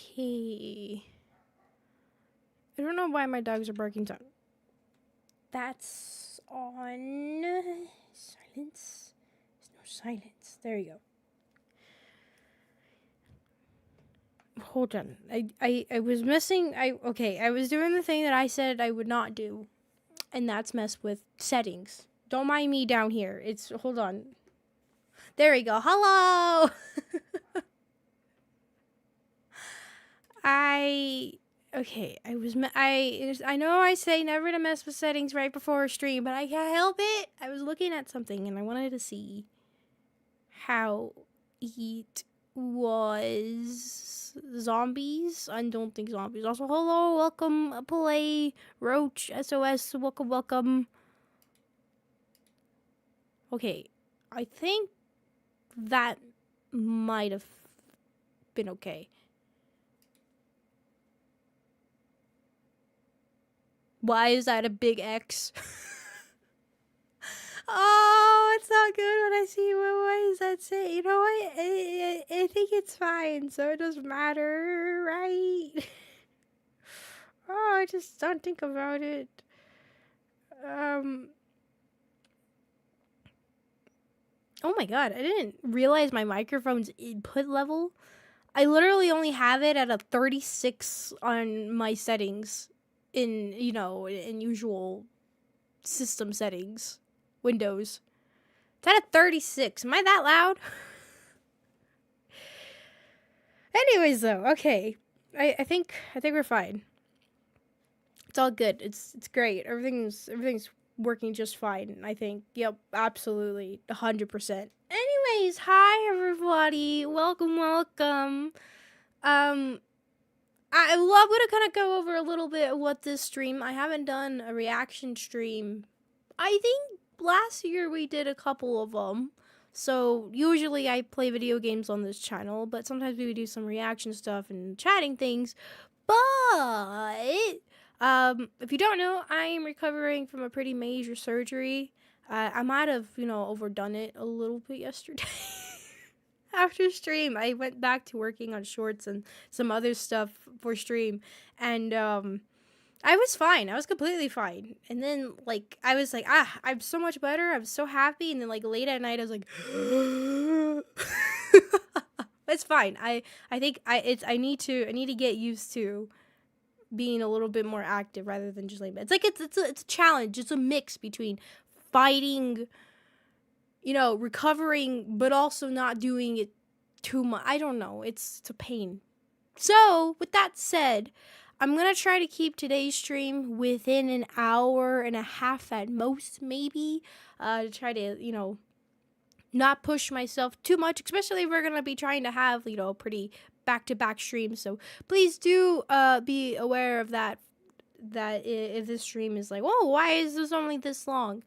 Okay. I don't know why my dogs are barking. That's on silence. There's no silence. There you go. Hold on. I was missing. I was doing the thing that I said I would not do, and that's mess with settings. Don't mind me down here. Hold on. There we go. Hello. I know I say never to mess with settings right before a stream, but I can't help it. I was looking at something and I wanted to see how it was. Zombies? I don't think zombies. Also, hello, welcome, play, Roach, SOS, welcome. Okay, I think that might have been okay. Why is that a big X? Oh, it's not good when I see what does that say? You know what? I think it's fine, so it doesn't matter, right? Oh, I just don't think about it. Oh my god, I didn't realize my microphone's input level. I literally only have it at a 36 on my settings in usual system settings. Windows. It's at a 36. Am I that loud? Anyways, though, okay. I think we're fine. It's all good. It's great. Everything's working just fine, I think. Yep, absolutely. 100%. Anyways, hi everybody. Welcome. I love gonna kind of go over a little bit of what this stream. I haven't done a reaction stream. I think last year we did a couple of them. So usually I play video games on this channel, but sometimes we would do some reaction stuff and chatting things. But if you don't know, I am recovering from a pretty major surgery. I might have, overdone it a little bit yesterday. After stream, I went back to working on shorts and some other stuff for stream, and I was fine. I was completely fine. And then, I was like, I'm so much better. I'm so happy. And then, late at night, I was like, it's fine. I think I need to get used to being a little bit more active rather than just it's like it's a challenge. It's a mix between fighting, recovering, but also not doing it too much. I don't know. It's a pain. So, with that said, I'm going to try to keep today's stream within an hour and a half at most, maybe, to try to, not push myself too much, especially if we're going to be trying to have, pretty back-to-back streams. So please do be aware of that if this stream is like, whoa, why is this only this long?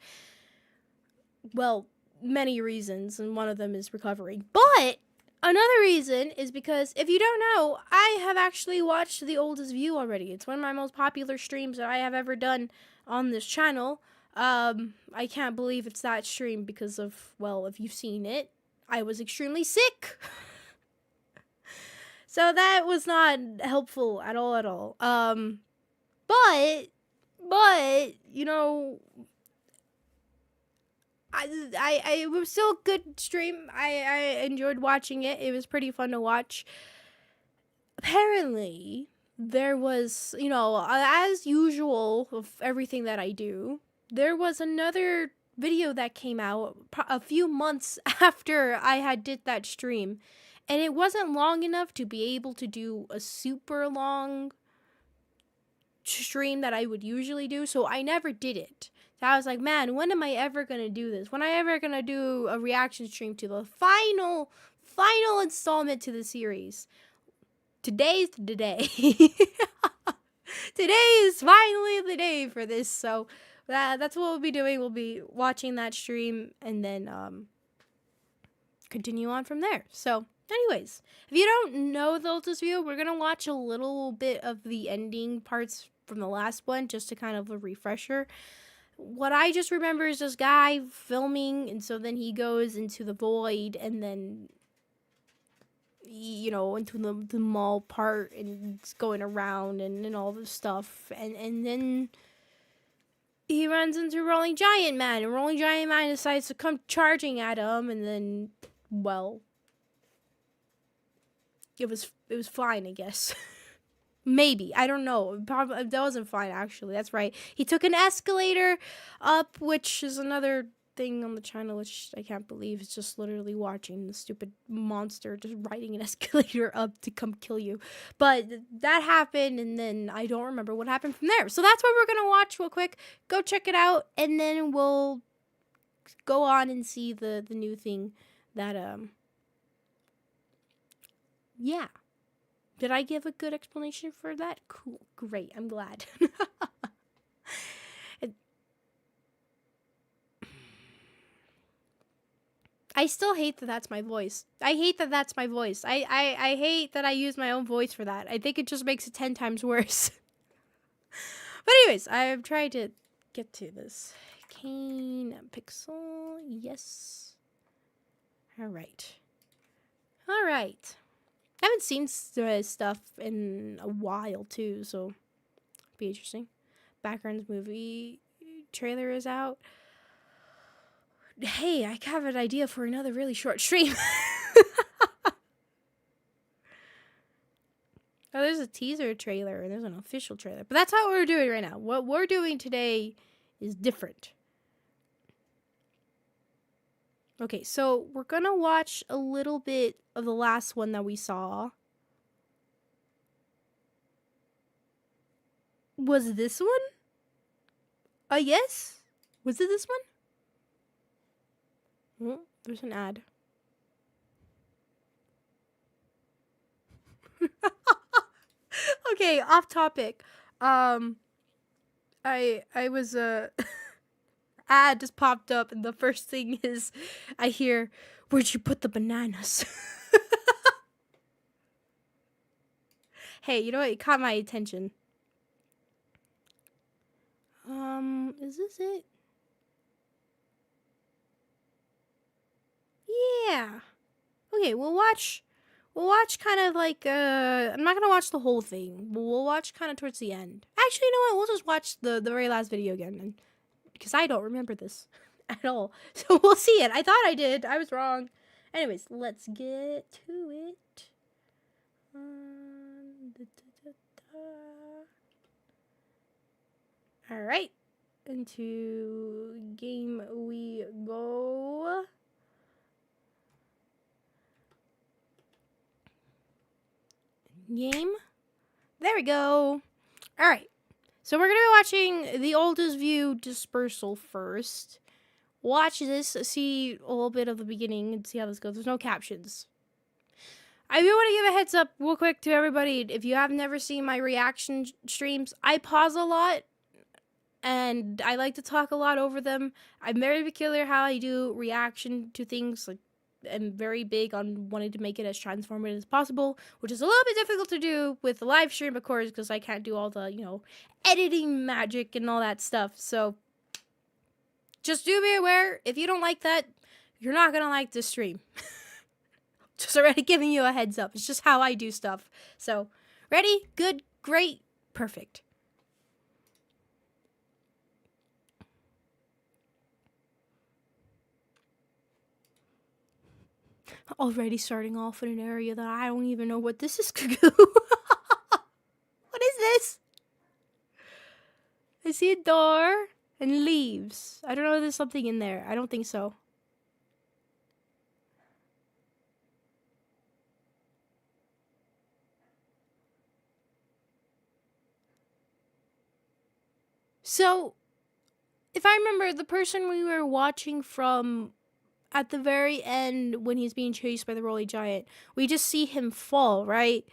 Well, many reasons, and one of them is recovering. But another reason is because, if you don't know, I have actually watched The Oldest View already. It's one of my most popular streams that I have ever done on this channel. I can't believe it's that stream because of, well, if you've seen it, I was extremely sick. So that was not helpful at all. But, it was still a good stream. I enjoyed watching it. It was pretty fun to watch. Apparently, there was, as usual of everything that I do, there was another video that came out a few months after I had did that stream. And it wasn't long enough to be able to do a super long stream that I would usually do, so I never did it. So I was like, man, when am I ever gonna do this? When am I ever gonna do a reaction stream to the final installment to the series? Today's the day. Today is finally the day for this, so that's what we'll be doing. We'll be watching that stream and then continue on from there. So anyways, if you don't know The Oldest View, we're going to watch a little bit of the ending parts from the last one just to kind of a refresher. What I just remember is this guy filming, and so then he goes into the void, and then into the mall part and it's going around and all this stuff. And then he runs into Rolling Giant Man, and Rolling Giant Man decides to come charging at him, and then, well, it was fine, I guess. Maybe. I don't know. Probably, that wasn't fine, actually. That's right. He took an escalator up, which is another thing on the channel, which I can't believe. It's just literally watching the stupid monster just riding an escalator up to come kill you. But that happened, and then I don't remember what happened from there. So that's what we're going to watch real quick. Go check it out, and then we'll go on and see the new thing that, yeah. Did I give a good explanation for that? Cool. Great. I'm glad. I still hate that that's my voice. I hate that that's my voice. I hate that I use my own voice for that. I think it just makes it 10 times worse. But anyways, I'm trying to get to this. Kane pixel. Yes. All right. All right. I haven't seen stuff in a while, too, so it'll be interesting. Backrooms movie trailer is out. Hey, I have an idea for another really short stream. Oh, there's a teaser trailer and there's an official trailer. But that's how we're doing right now. What we're doing today is different. Okay, so we're gonna watch a little bit of the last one that we saw. Was this one? Yes? Was it this one? Oh, there's an ad. Okay, off topic. I was ad just popped up, and the first thing is I hear, "Where'd you put the bananas?" Hey, you know what? It caught my attention. Is this it? Yeah. Okay, we'll watch kind of like, I'm not gonna watch the whole thing, but we'll watch kind of towards the end. Actually, you know what? We'll just watch the very last video again, and because I don't remember this at all. So we'll see it. I thought I did. I was wrong. Anyways, let's get to it. All right. Into game we go. Game. There we go. All right. So we're going to be watching the oldest view dispersal first. Watch this, see a little bit of the beginning and see how this goes. There's no captions. I do want to give a heads up real quick to everybody. If you have never seen my reaction streams, I pause a lot and I like to talk a lot over them. I'm very peculiar how I do reaction to things. Like, I'm very big on wanting to make it as transformative as possible, which is a little bit difficult to do with the live stream, of course, because I can't do all the, editing magic and all that stuff. So just do be aware, if you don't like that, you're not going to like this stream. Just already giving you a heads up. It's just how I do stuff. So, ready? Good? Great? Perfect. Already starting off in an area that I don't even know what this is going to do. What is this? I see a door and leaves. I don't know if there's something in there. I don't think so. So, if I remember, the person we were watching from at the very end when he's being chased by the Rolly Giant, we just see him fall, right?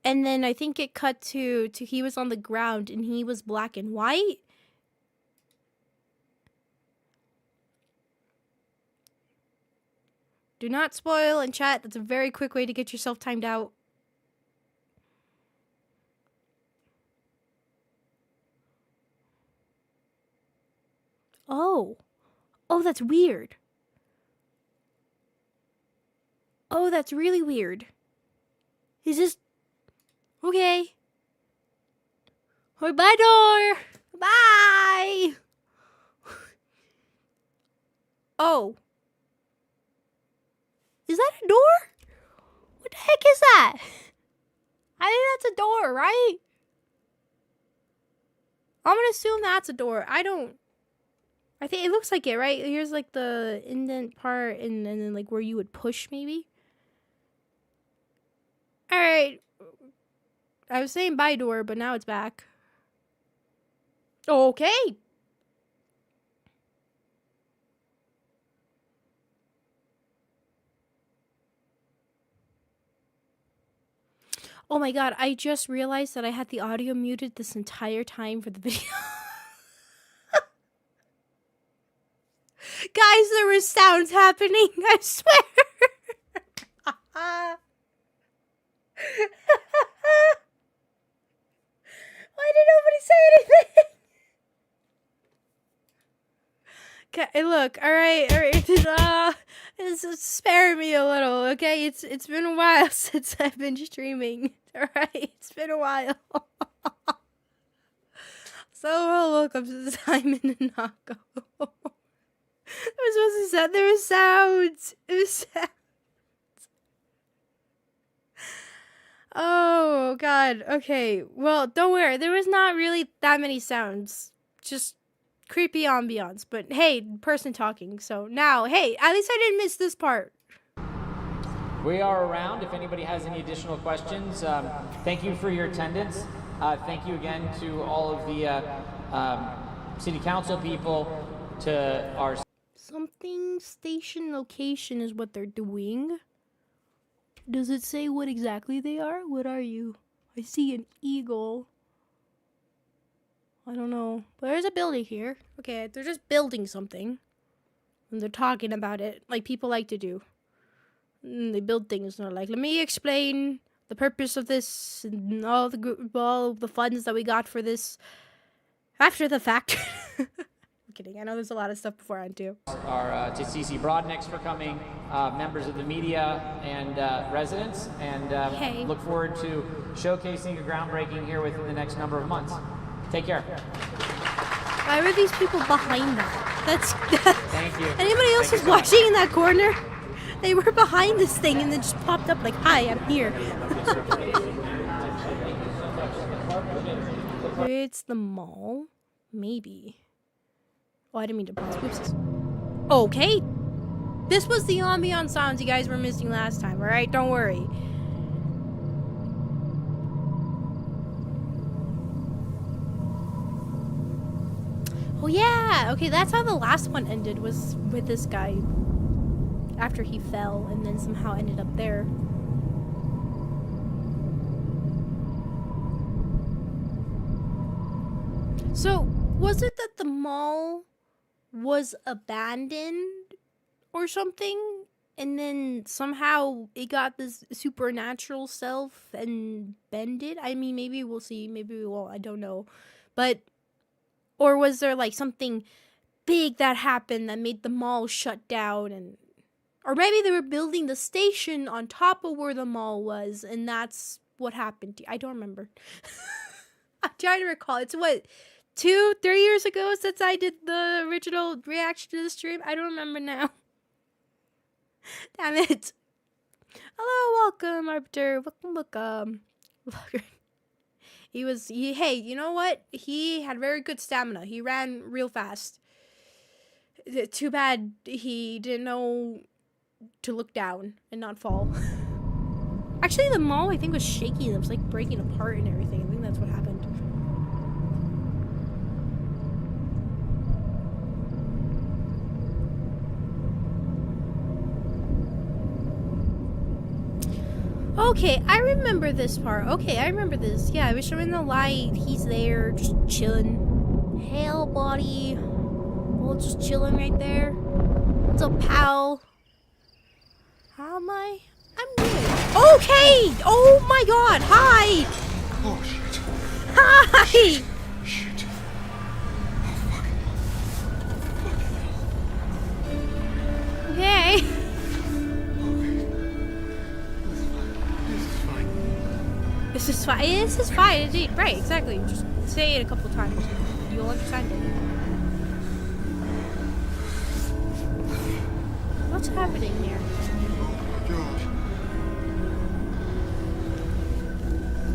And then I think it cut to he was on the ground and he was black and white. Do not spoil in chat. That's a very quick way to get yourself timed out. Oh. Oh, that's weird. Oh, that's really weird. Is this... Okay. Bye, door. Bye. Oh. Is that a door? What the heck is that? I think that's a door, right? I'm gonna assume that's a door. I think it looks like it, right? Here's like the indent part and then like where you would push maybe. Alright. I was saying bye door, but now it's back. Okay. Oh my god, I just realized that I had the audio muted this entire time for the video. Guys, there were sounds happening, I swear. Why did nobody say anything? Okay, look, alright, spare me a little, okay? It's been a while since I've been streaming, alright? It's been a while. So, welcome to Simon and Nako. I was supposed to say, there were sounds. It was sounds. Oh, God. Okay. Well, don't worry. There was not really that many sounds. Just creepy ambiance. But hey, person talking. So now, hey, at least I didn't miss this part. We are around if anybody has any additional questions. Thank you for your attendance. Thank you again to all of the city council people, to our... Something station location is what they're doing. Does it say what exactly they are? What are you? I see an eagle. I don't know. But there's a building here. Okay, they're just building something. And they're talking about it like people like to do. And they build things and they're like, let me explain the purpose of this and all the funds that we got for this after the fact. I'm kidding. I know there's a lot of stuff beforehand too. To CC Broadnex for coming, members of the media and residents, and Hey. Look forward to showcasing a groundbreaking here within the next number of months. Take care. Why were these people behind that? That's Thank you. Anybody else who's watching in that corner? They were behind this thing and then just popped up like, hi, I'm here. It's the mall? Maybe. Oh, I didn't mean to pause. Whoops. Okay. This was the ambient sounds you guys were missing last time, alright? Don't worry. Oh yeah! Okay, that's how the last one ended, was with this guy. After he fell and then somehow ended up there. So, was it that the mall was abandoned or something? And then somehow it got this supernatural self and bended? I mean, maybe we'll see, maybe we won't, I don't know. But, or was there like something big that happened that made the mall shut down? And, or maybe they were building the station on top of where the mall was and that's what happened. I don't remember. I'm trying to recall. It's what, 2-3 years ago since I did the original reaction to the stream? I don't remember now. Damn it. Hello, welcome, Ruptor. Welcome. Hey, you know what? He had very good stamina. He ran real fast. Too bad he didn't know to look down and not fall. Actually, the mall, I think, was shaky. It was like breaking apart and everything. I think that's what happened. Okay, I remember this part. Okay, I remember this. Yeah, I was showing the light. He's there, just chilling. Hell, buddy. Well, just chilling right there. What's up, pal? How am I? I'm good. Okay! Oh my god, hi! Oh, shit. Hi! Shit. Shit. Oh, fuck. Okay. This is fine. is fine. This is fine. Indeed. Right, exactly. Just say it a couple times. You'll understand it. What's happening here? George.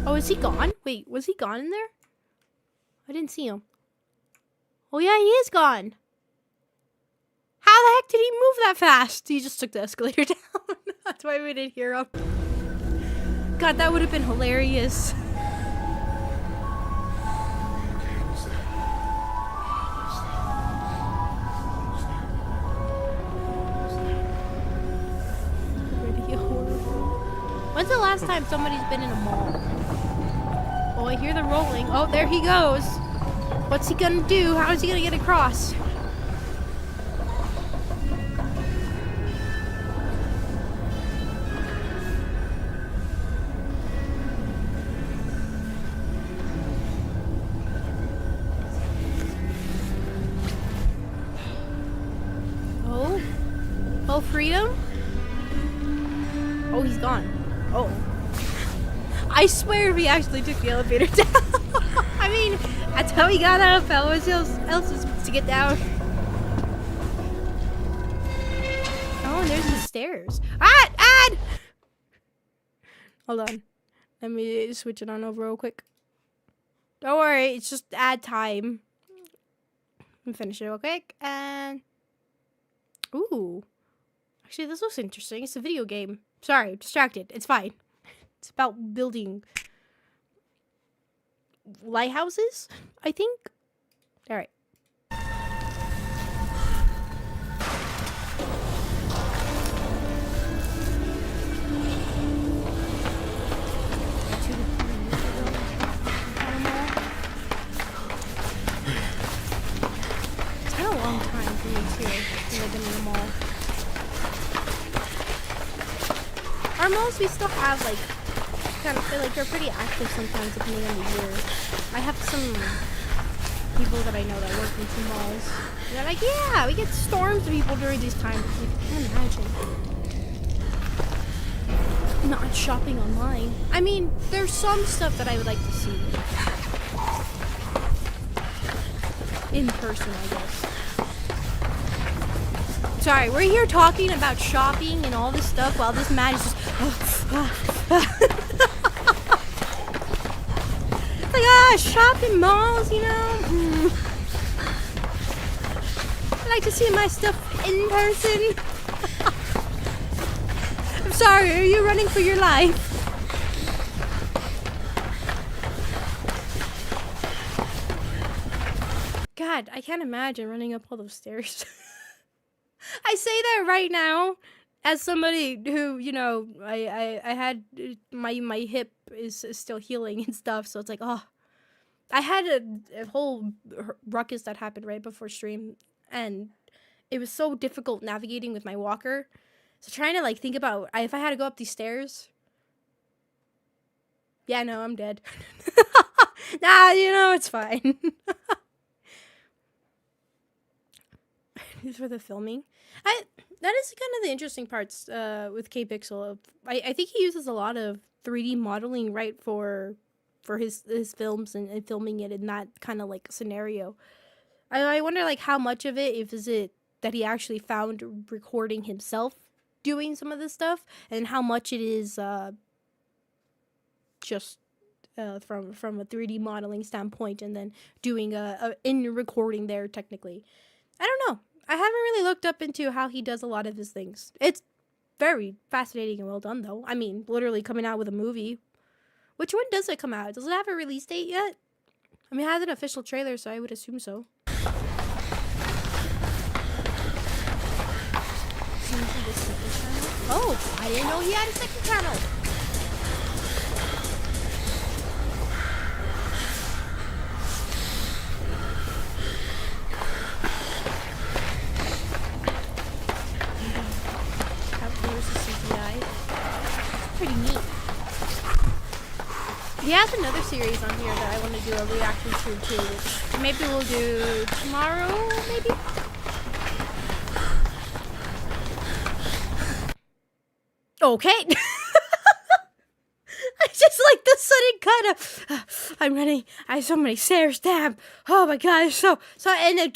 Oh, is he gone? Wait, was he gone in there? I didn't see him. Oh yeah, he is gone. How the heck did he move that fast? He just took the escalator down. That's why we didn't hear him. God, that would have been hilarious. When's the last time somebody's been in a mall? Oh, I hear the rolling. Oh, there he goes. What's he gonna do? How is he gonna get across? Oh? Oh, freedom? Oh, he's gone. Oh. I swear we actually took the elevator down. I mean, that's how he got up. How else is supposed to get down? Oh, and there's the stairs. Ad! Hold on. Let me switch it on over real quick. Don't worry, it's just ad time. Let me finish it real quick. And... Ooh. Actually, this looks interesting. It's a video game. Sorry, distracted. It's fine. It's about building lighthouses, I think. All right. It's been a long time for me too. Since I've been in the mall. Our malls, we still have like, kind of feel like they're pretty active sometimes depending on the year. I have some people that I know that work in some malls. And they're like, yeah, we get storms of people during these times. Like, I can't imagine. Not shopping online. I mean, there's some stuff that I would like to see. In person, I guess. Sorry, we're here talking about shopping and all this stuff while this man is just... It's like, shopping malls, you know? I like to see my stuff in person. I'm sorry, are you running for your life? God, I can't imagine running up all those stairs. I say that right now as somebody who, you know, I had my hip is still healing and stuff, so it's like, oh, I had a whole ruckus that happened right before stream, and it was so difficult navigating with my walker. So trying to like think about if I had to go up these stairs. Yeah, no, I'm dead. Nah, you know, it's fine. For the filming, that is kind of the interesting parts with K-Pixel. I think he uses a lot of 3D modeling right for his films and filming it in that kind of like scenario. I wonder like how much of it is it that he actually found recording himself doing some of this stuff, and how much it is just from a 3D modeling standpoint, and then doing a in recording there technically. I don't know. I haven't really looked up into how he does a lot of his things. It's very fascinating and well done, though. I mean, literally coming out with a movie. Which one does it come out? Does it have a release date yet? I mean, it has an official trailer, so I would assume so. Oh, I didn't know he had a second channel. Pretty neat. He has another series on here that I want to do a reaction to too, which maybe we'll do tomorrow, maybe? Okay. I just like the sudden kind of, I'm running. I have so many stairs. Damn. Oh my god. So, and then,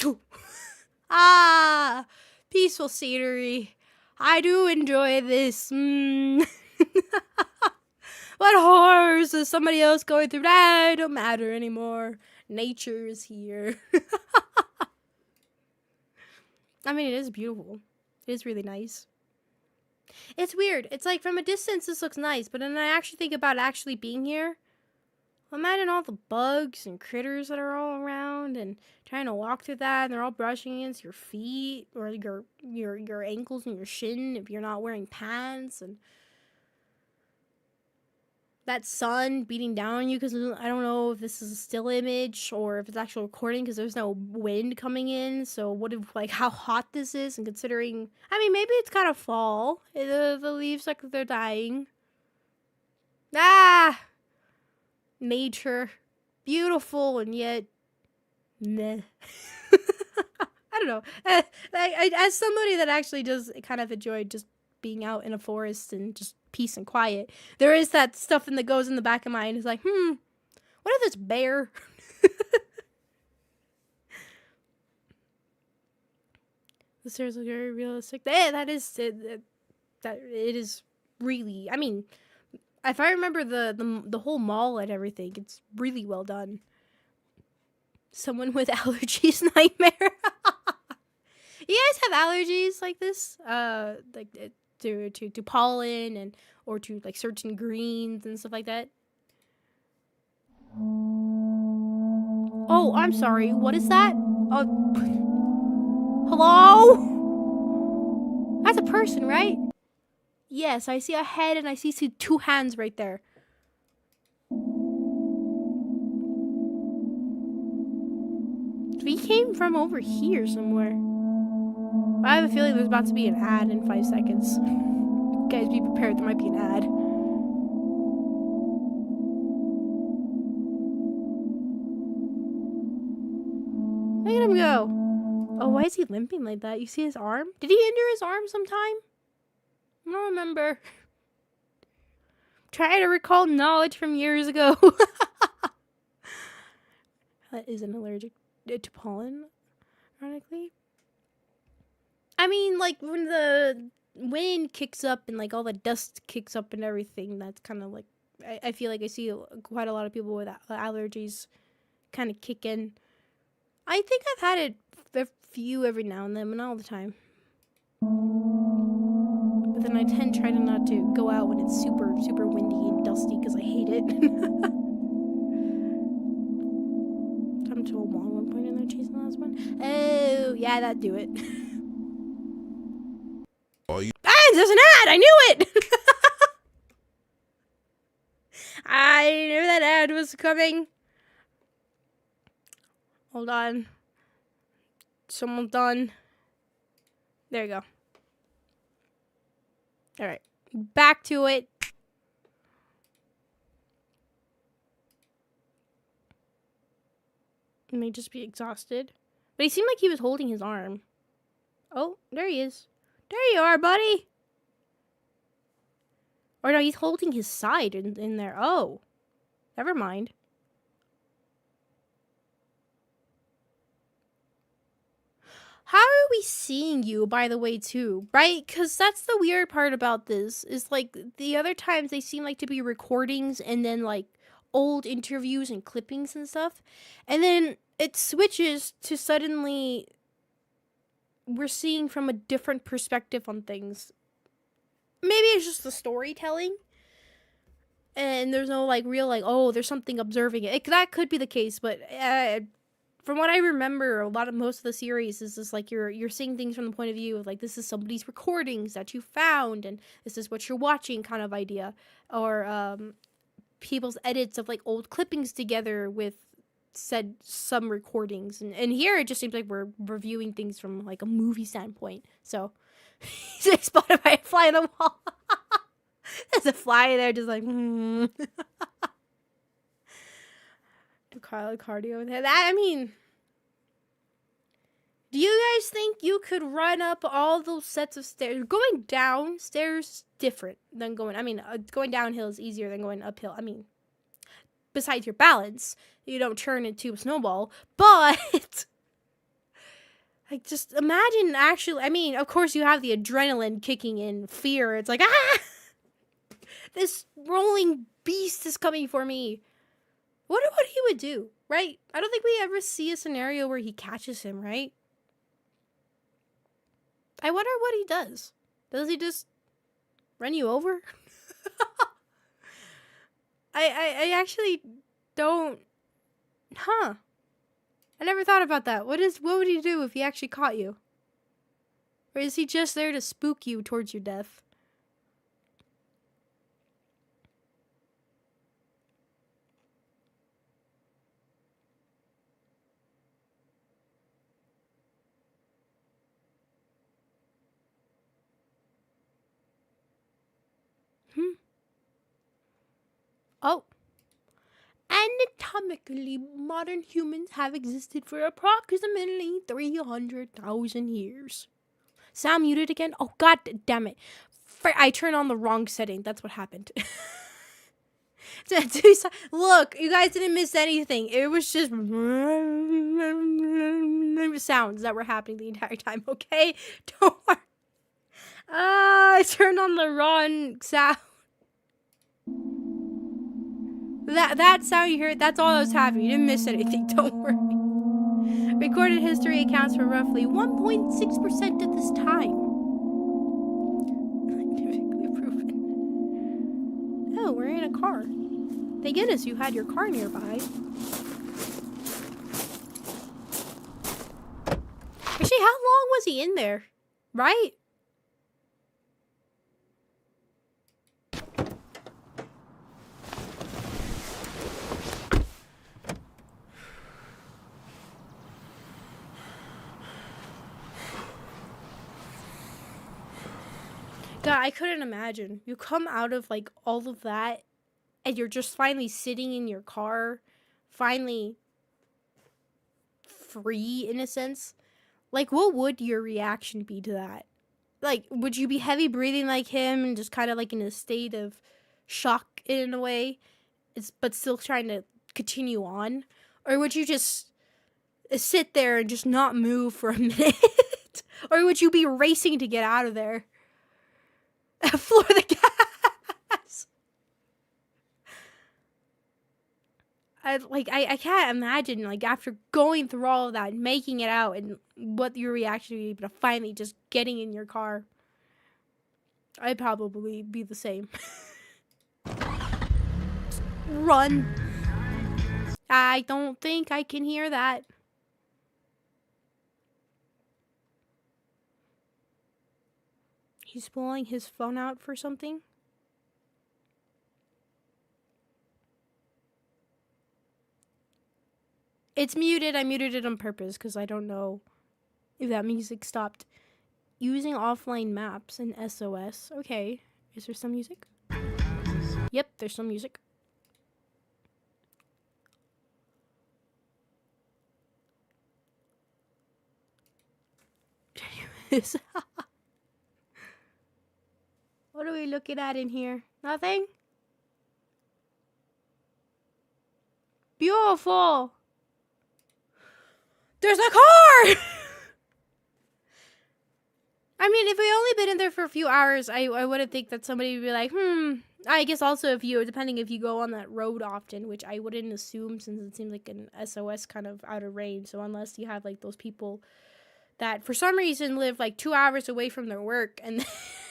peaceful scenery. I do enjoy this. What horrors is somebody else going through? That don't matter anymore. Nature is here. I mean, it is beautiful. It is really nice. It's weird. It's like from a distance, this looks nice, but then I actually think about actually being here. Imagine all the bugs and critters that are all around, and trying to walk through that, and they're all brushing against your feet or your ankles and your shin if you're not wearing pants, and that sun beating down on you, because I don't know if this is a still image or if it's actual recording, because there's no wind coming in. So what if, like, how hot this is, and considering, I mean, maybe it's kind of fall. The leaves, like, they're dying. Nature. Beautiful, and yet, meh. I don't know. As somebody that actually does kind of enjoy just being out in a forest and just peace and quiet, there is that stuff that goes in the back of my mind. It's like, what if it's bear? The stairs look very realistic. That is it. That it is really. I mean, if I remember the whole mall and everything, it's really well done. Someone with allergies nightmare. You guys have allergies like this? Like to pollen and or to like certain greens and stuff like that? Oh, I'm sorry. What is that? Hello? That's a person, right? Yes, I see a head and I see two hands right there. We came from over here somewhere. I have a feeling there's about to be an ad in 5 seconds. Guys, be prepared. There might be an ad. Look at him go. Oh, why is he limping like that? You see his arm? Did he injure his arm sometime? I don't remember. Try to recall knowledge from years ago. That isn't allergic to pollen, ironically. I mean, like, when the wind kicks up and, like, all the dust kicks up and everything, that's kind of, like, I feel like I see quite a lot of people with allergies kind of kick in. I think I've had it a few every now and then, but not all the time. But then I tend to try to not to go out when it's super, super windy and dusty, because I hate it. Time to a long one point in there chasing the last one. Oh, yeah, that'd do it. There's an ad! I knew it! I knew that ad was coming. Hold on. Someone's done. There you go. Alright. Back to it. He may just be exhausted. But he seemed like he was holding his arm. Oh, there he is. There you are, buddy. Or no, he's holding his side in there. Oh. Never mind. How are we seeing you, by the way, too? Right? Because that's the weird part about this. Is, like, the other times they seem like to be recordings and then, like, old interviews and clippings and stuff. And then it switches to suddenly we're seeing from a different perspective on things. Maybe it's just the storytelling. And there's no, like, real, like, oh, there's something observing it. That could be the case, but from what I remember, most of the series is just like you're seeing things from the point of view of like this is somebody's recordings that you found and this is what you're watching kind of idea, or people's edits of like old clippings together with some recordings, and here it just seems like we're reviewing things from like a movie standpoint. So he's spotted by a fly on the wall. There's a fly there just like cardio with that. I mean, Do you guys think you could run up all those sets of stairs? Going downstairs different than going downhill is easier than going uphill. I mean, besides your balance, you don't turn into a snowball. But like, just imagine actually. I mean, of course, you have the adrenaline kicking in, fear. It's like, ah, this rolling beast is coming for me. Wonder what he would do, right? I don't think we ever see a scenario where he catches him, right? I wonder what he does. Does he just run you over? I actually don't. Huh. I never thought about that. What would he do if he actually caught you? Or is he just there to spook you towards your death? Oh. Anatomically, modern humans have existed for approximately 300,000 years. Sound muted again? Oh, god damn it. I turned on the wrong setting. That's what happened. Look, you guys didn't miss anything. It was just sounds that were happening the entire time, okay? Don't worry. I turned on the wrong sound. That sound you heard, that's all that was happening. You didn't miss anything, don't worry. Recorded history accounts for roughly 1.6% at this time. Scientifically proven. Oh, we're in a car. Thank goodness you had your car nearby. Actually, how long was he in there? Right? God, I couldn't imagine. You come out of, like, all of that, and you're just finally sitting in your car, finally free, in a sense. Like, what would your reaction be to that? Like, would you be heavy breathing like him and just kind of, like, in a state of shock in a way, but still trying to continue on? Or would you just sit there and just not move for a minute? Or would you be racing to get out of there? Floor the gas. I can't imagine, like, after going through all of that, making it out, and what your reaction would be, but finally just getting in your car. I'd probably be the same. Run. I don't think I can hear that. He's pulling his phone out for something. It's muted. I muted it on purpose because I don't know if that music stopped. Using offline maps and SOS. Okay. Is there some music? Yep, there's some music. What are we looking at in here? Nothing? Beautiful. There's a car! I mean, if we only been in there for a few hours, I wouldn't think that somebody would be like, I guess also depending if you go on that road often, which I wouldn't assume since it seems like an SOS kind of out of range. So unless you have, like, those people that for some reason live, like, 2 hours away from their work, and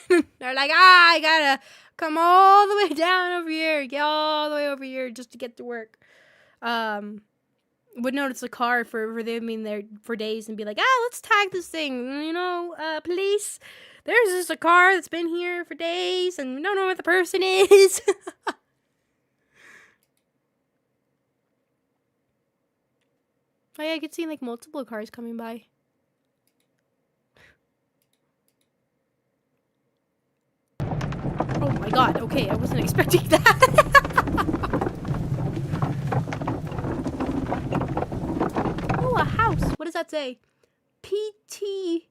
they're like, I gotta come all the way down over here, get all the way over here just to get to work. Would notice a car for them being there for days and be like, let's tag this thing, police. There's just a car that's been here for days and we don't know what the person is. Oh yeah, I could see, like, multiple cars coming by. Oh my god, okay, I wasn't expecting that. Oh, a house. What does that say? PT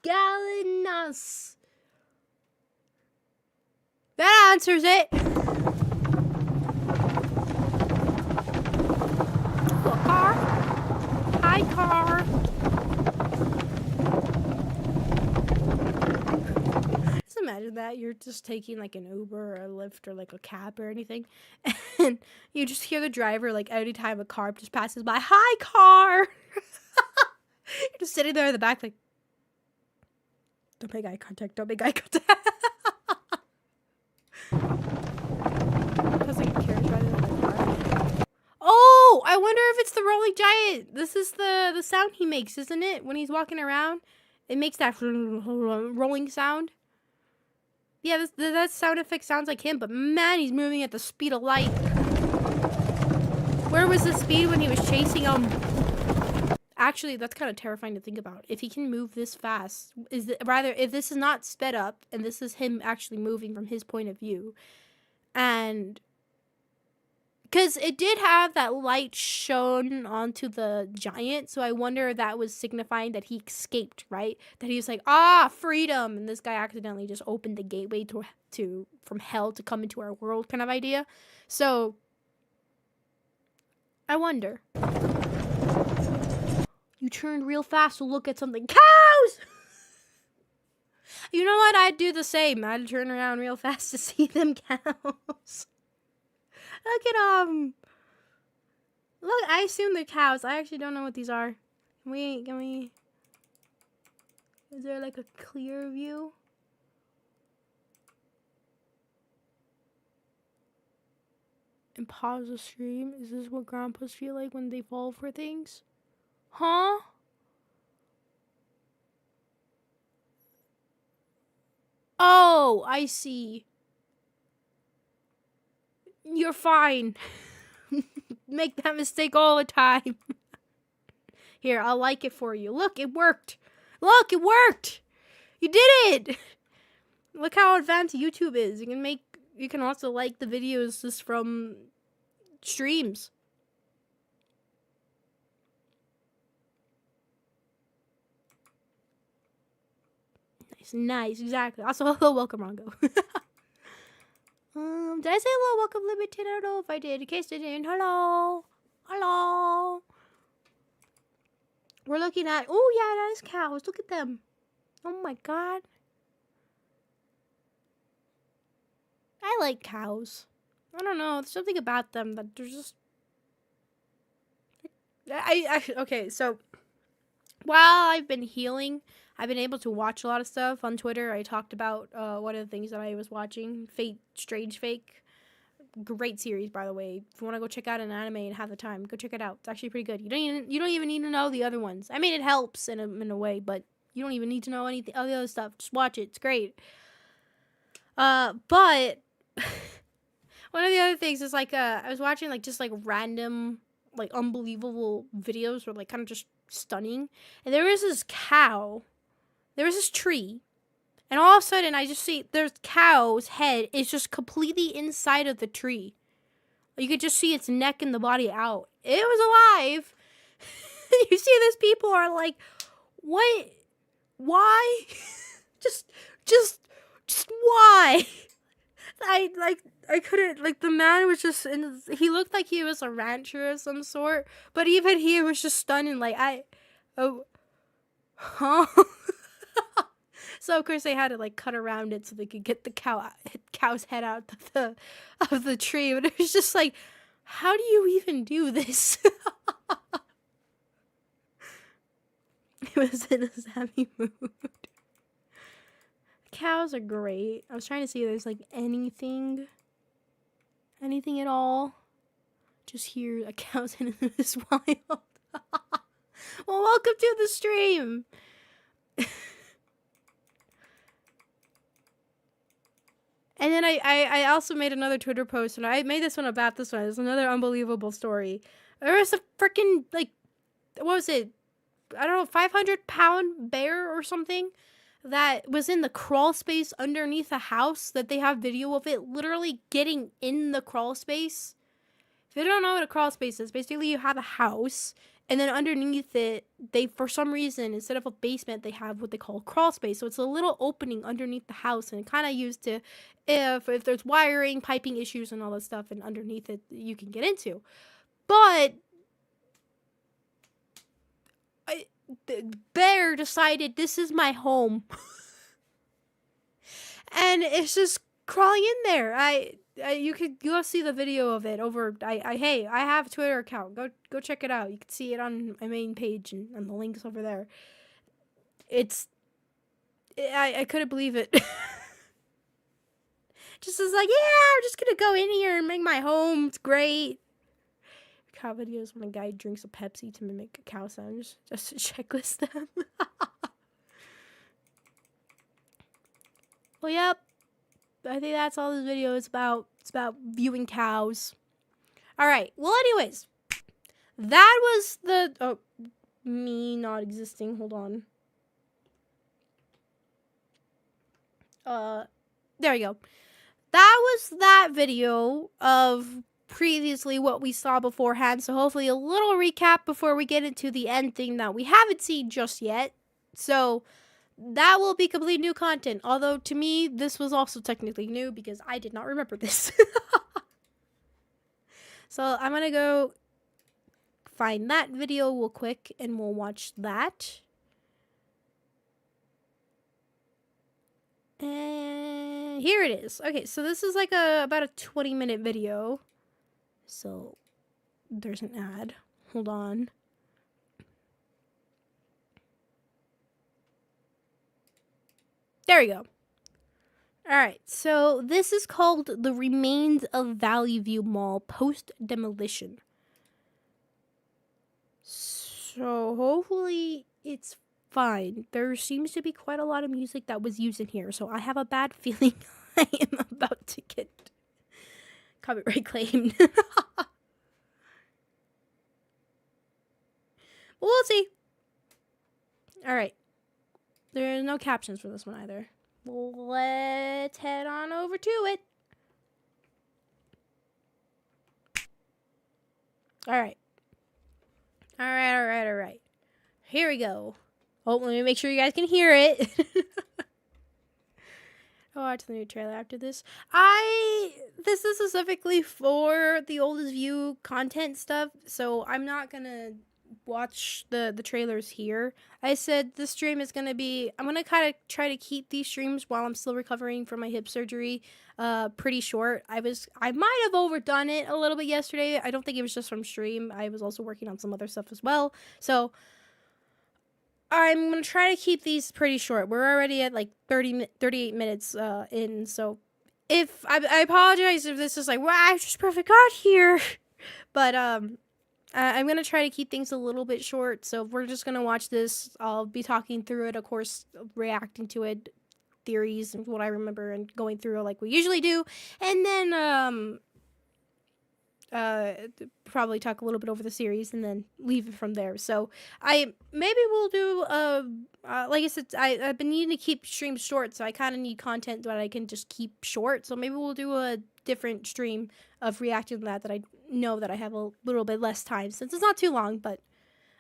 Galinas. That answers it. Hello, car. Hi, car. Just imagine that you're just taking like an Uber or a Lyft or like a cab or anything, and you just hear the driver like every time a car just passes by. Hi, car. You're just sitting there in the back like, don't make eye contact. Don't make eye contact. That's like a carriage rather than a car. Oh, I wonder if it's the rolling giant. This is the sound he makes, isn't it? When he's walking around, it makes that rolling sound. Yeah, that sound effect sounds like him, but man, he's moving at the speed of light. Where was the speed when he was chasing him? Actually, that's kind of terrifying to think about. If he can move this fast, if this is not sped up and this is him actually moving from his point of view, and because it did have that light shone onto the giant, so I wonder if that was signifying that he escaped, right? That he was like, freedom, and this guy accidentally just opened the gateway to from hell to come into our world, kind of idea. So I wonder. You turned real fast to look at something. Cows! You know what? I'd do the same. I'd turn around real fast to see them cows. Look at them. Look, I assume they're cows. I actually don't know what these are. Can we? Is there like a clear view? And pause the stream. Is this what grandpas feel like when they fall for things? Huh? Oh, I see. You're fine. Make that mistake all the time. Here, I'll like it for you. Look, it worked. Look, it worked. You did it. Look how advanced YouTube is. You can also like the videos just from streams. Nice, exactly. Also, hello, welcome, Rongo. Did I say hello, welcome, limited? I don't know if I did. In case I didn't, hello. We're looking at, oh yeah, that is cows. Look at them. Oh my god. I like cows. I don't know. There's something about them that they're just. Okay, so while I've been healing, I've been able to watch a lot of stuff on Twitter. I talked about one of the things that I was watching, Strange Fake. Great series, by the way. If you want to go check out an anime and have the time, go check it out. It's actually pretty good. You don't even need to know the other ones. I mean, it helps in a way, but you don't even need to know anything, all the other stuff. Just watch it. It's great. But one of the other things is like I was watching like just like random like unbelievable videos, or like kind of just stunning, and there was this cow. There was this tree, and all of a sudden I just see there's cow's head is just completely inside of the tree. You could just see its neck and the body out. It was alive. You see this, people are like, what? Why? just why? I couldn't, like, the man was just, he looked like he was a rancher of some sort, but even he was just stunning, like, huh? So, of course, they had to, like, cut around it so they could get the cow's head out of the tree, but it was just like, how do you even do this? It was in a happy mood. Cows are great. I was trying to see if there's like anything at all. Just hear a cow's in this wild. Well, welcome to the stream. And then I also made another Twitter post, and I made this one about this one. It's another unbelievable story. There was a freaking, like, what was it? I don't know, 500-pound bear or something that was in the crawl space underneath a house, that they have video of it literally getting in the crawl space. If you don't know what a crawl space is, basically you have a house And then underneath it, they, for some reason, instead of a basement, they have what they call crawl space. So it's a little opening underneath the house, and it kind of used to, if there's wiring, piping issues, and all that stuff, and underneath it, you can get into. But Bear decided this is my home, and it's just crawling in there. You could go see the video of it over. Hey, I have a Twitter account. Go check it out. You can see it on my main page and the links over there. I couldn't believe it. Just was like, yeah, I'm just gonna go in here and make my home. It's great. Cow videos when a guy drinks a Pepsi to mimic a cow sound, just to checklist them. Well, yep. I think that's all this video is about. It's about viewing cows. Alright, well anyways. That was the... Oh, me not existing. Hold on. There we go. That was that video of previously what we saw beforehand. So hopefully a little recap before we get into the end thing that we haven't seen just yet. So... that will be completely new content. Although, to me, this was also technically new because I did not remember this. So, I'm gonna go find that video real quick and we'll watch that. And here it is. Okay, so this is like about a 20-minute video. So, there's an ad. Hold on. There we go. Alright, so this is called The Remains of Valley View Mall Post-Demolition. So hopefully it's fine. There seems to be quite a lot of music that was used in here, so I have a bad feeling I am about to get copyright claimed. But we'll see. Alright. There's no captions for this one either. Let's head on over to it. Alright. Alright. Here we go. Oh, let me make sure you guys can hear it. I'll watch the new trailer after this. This is specifically for the oldest view content stuff, so I'm not gonna watch the trailers here. I said this stream is gonna be, I'm gonna kind of try to keep these streams while I'm still recovering from my hip surgery pretty short. I might have overdone it a little bit yesterday. I don't think it was just from stream. I was also working on some other stuff as well, so I'm gonna try to keep these pretty short. We're already at like 38 minutes in, so if I apologize if this is like, wow, I just perfect got here. But I'm going to try to keep things a little bit short, so we're just going to watch this. I'll be talking through it, of course, reacting to it, theories, and what I remember, and going through it like we usually do. And then, probably talk a little bit over the series, and then leave it from there. So, maybe we'll do, like I said, I've been needing to keep streams short, so I kind of need content that I can just keep short. So maybe we'll do a different stream of reacting to that I know that I have a little bit less time since it's not too long, but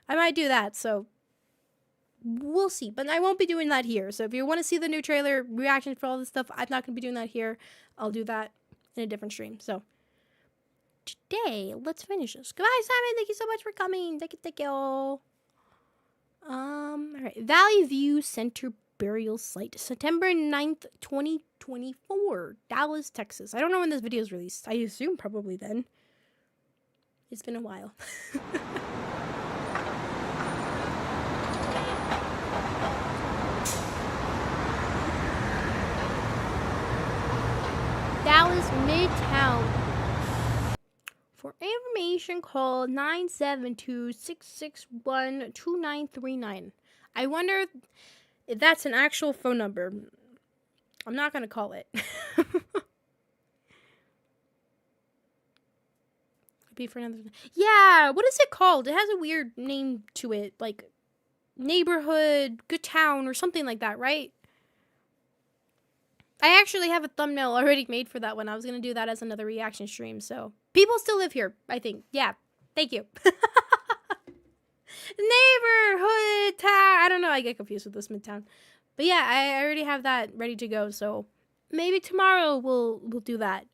I might do that, so we'll see. But I won't be doing that here, so if you want to see the new trailer reaction for all this stuff, I'm not going to be doing that here. I'll do that in a different stream. So today, let's finish this. Goodbye, Simon. Thank you so much for coming. Thank you. All right. Valley View Center Burial Site, September 9th, 2024, Dallas, Texas. I don't know when this video is released. I assume probably then. It's been a while. Dallas Midtown. For information, call 972-661-2939. I wonder if that's an actual phone number. I'm not going to call it. Be for another. Yeah, what is it called? It has a weird name to it, like neighborhood, good town, or something like that, right? I actually have a thumbnail already made for that one. I was going to do that as another reaction stream, so people still live here, I think. Yeah, thank you. Neighborhood town. I don't know. I get confused with this Midtown. But yeah, I already have that ready to go. So maybe tomorrow we'll do that.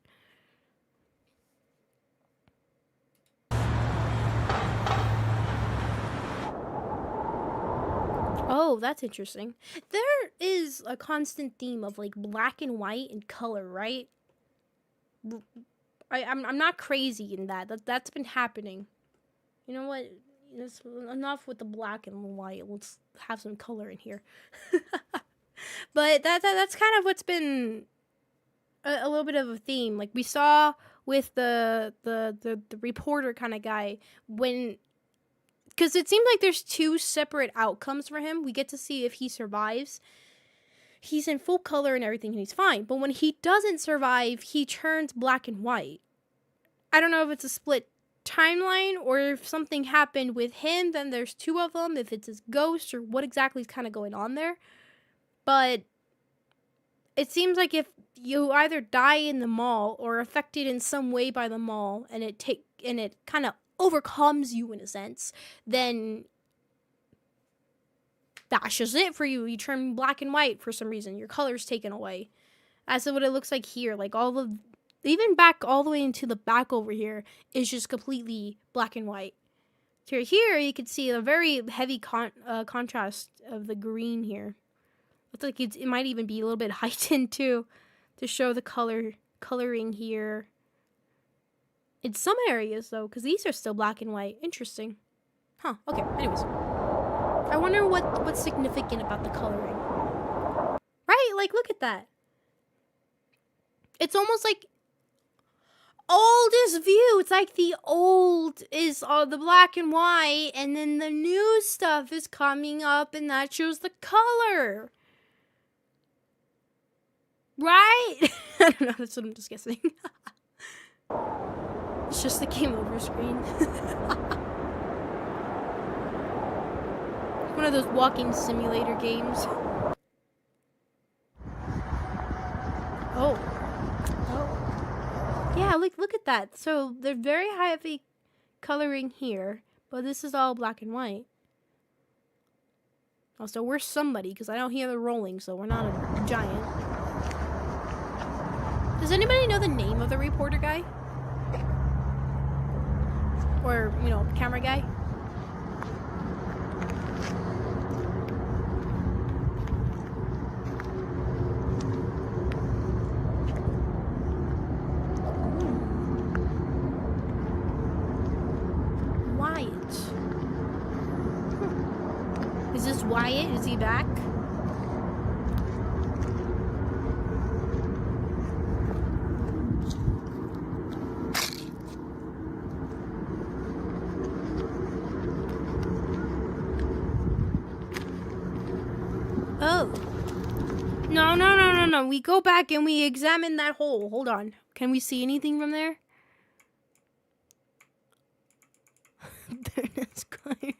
Oh, that's interesting. There is a constant theme of like black and white and color, right? I'm not crazy in that's been happening. You know what? It's enough with the black and white. Let's have some color in here. But that's kind of what's been a little bit of a theme. Like we saw with the reporter kind of guy when, because it seems like there's two separate outcomes for him. We get to see if he survives. He's in full color and everything, and he's fine. But when he doesn't survive, he turns black and white. I don't know if it's a split timeline or if something happened with him, then there's two of them, if it's his ghost or what exactly is kind of going on there. But it seems like if you either die in the mall or affected in some way by the mall and it kind of overcomes you in a sense, then that's just it for you. You turn black and white for some reason. Your color's taken away. As of what it looks like here, like even back all the way into the back over here is just completely black and white. So here you can see a very heavy contrast of the green here. Looks like it might even be a little bit heightened too, to show the coloring here. In some areas though, because these are still black and white. Interesting. Huh, okay, anyways. I wonder what's significant about the coloring. Right, like look at that. It's almost like oldest view. It's like the old is all the black and white, and then the new stuff is coming up, and that shows the color. Right? I don't know. That's what I'm just guessing. It's just the game over screen. One of those walking simulator games. Oh. Yeah, look at that. So they're very heavy coloring here, but this is all black and white. Also, we're somebody because I don't hear the rolling, so we're not a giant. Does anybody know the name of the reporter guy? Or, camera guy? Wyatt. Is this Wyatt? Is he back? Oh. No. We go back and we examine that hole. Hold on. Can we see anything from there? That's clear.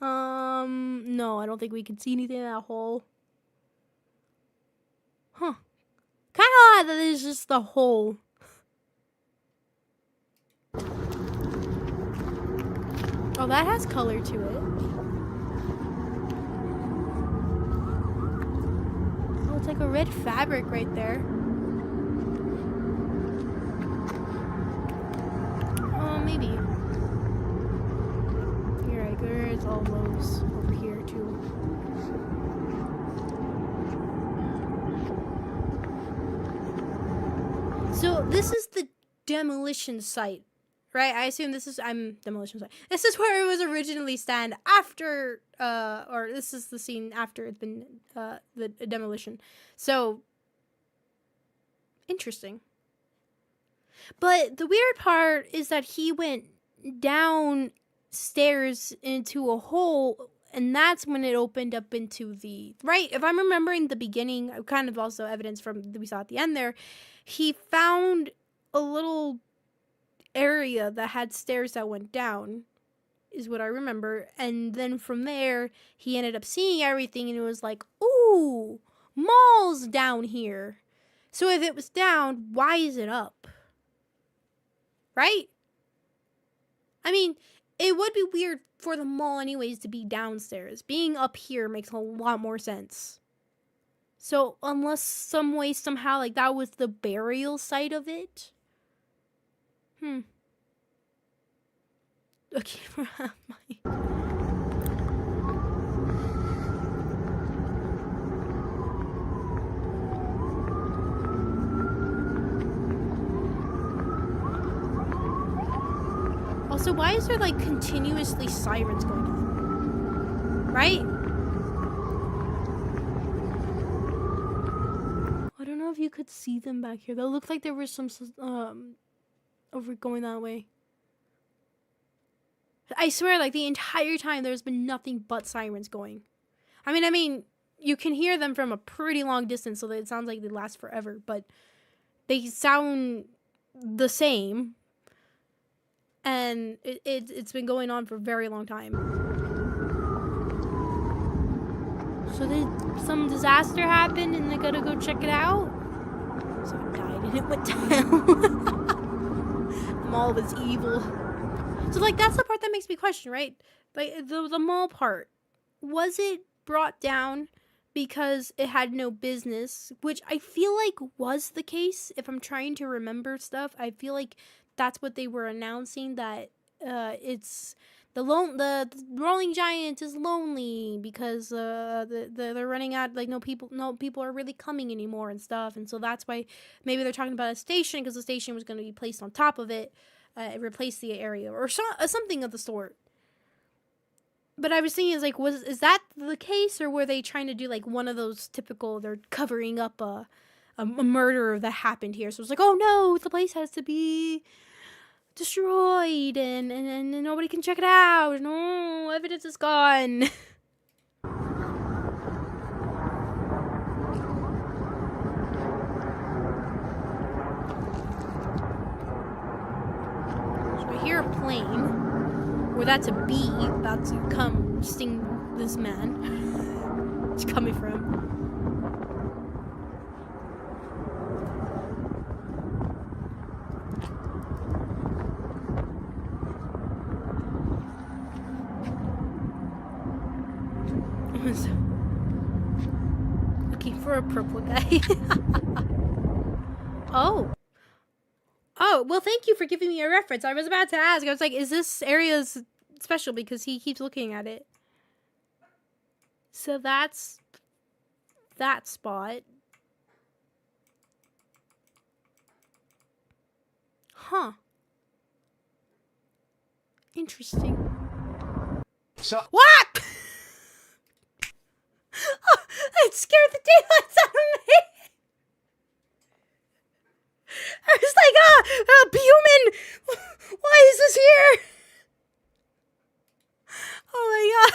No, I don't think we can see anything in that hole. Huh. Kind of odd that it's just the hole. Oh, that has color to it. Oh, it's like a red fabric right there. Oh, maybe. You're right, there's all those over here too. So this is the demolition site, right? I assume this is demolition site. This is where it was originally stand after, or this is the scene after it's been the demolition. So interesting. But the weird part is that he went downstairs into a hole, and that's when it opened up into the right. If I'm remembering the beginning, kind of also evidence from we saw at the end there. He found a little area that had stairs that went down, is what I remember. And then from there, he ended up seeing everything, and it was like, ooh, mall's down here. So if it was down, why is it up? Right? I mean, it would be weird for the mall anyways to be downstairs. Being up here makes a lot more sense. So unless some way, somehow, like that was the burial site of it. Okay, Also, why is there like continuously sirens going on? Right? I don't know if you could see them back here. They looked like there was some over going that way. I swear, like the entire time there's been nothing but sirens going. I mean, you can hear them from a pretty long distance, so that it sounds like they last forever, but they sound the same. And it's been going on for a very long time. So did some disaster happen and they gotta go check it out? So it died and it went down. The mall was evil. So like that's the part that makes me question, right? Like the mall part. Was it brought down because it had no business? Which I feel like was the case. If I'm trying to remember stuff, I feel like that's what they were announcing, that it's the Rolling Giant is lonely because they're running out, like no people are really coming anymore and stuff, and so that's why maybe they're talking about a station, because the station was going to be placed on top of it, replace the area or something of the sort. But I was thinking, is like, is that the case, or were they trying to do like one of those typical, they're covering up a murder that happened here, so it's like, oh no, the place has to be destroyed and nobody can check it out. No, evidence is gone. So I hear a plane, or that's a bee about to come sting this man. It's coming from. Looking for a purple guy. Oh, well, thank you for giving me a reference. I was about to ask. I was like, is this area special because he keeps looking at it? So that's that spot. Huh. Interesting. So what? It scared the daylights out of me. I was like, human, why is this here? Oh my god.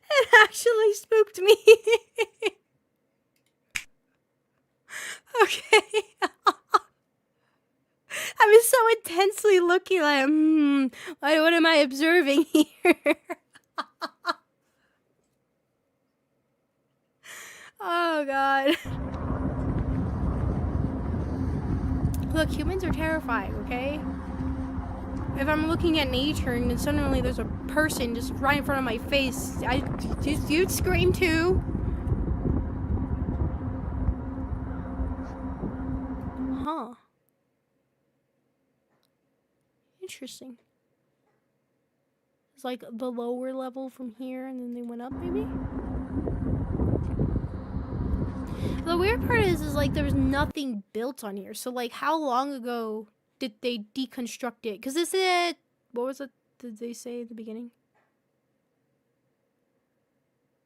It actually spooked me. Okay. I was so intensely looking like, what am I observing here? Oh god. Look, humans are terrifying, okay? If I'm looking at nature and then suddenly there's a person just right in front of my face, you'd scream too. Huh. Interesting. It's like the lower level from here and then they went up, maybe? The weird part is like there was nothing built on here. So like how long ago did they deconstruct it? Because this is, what was it did they say at the beginning?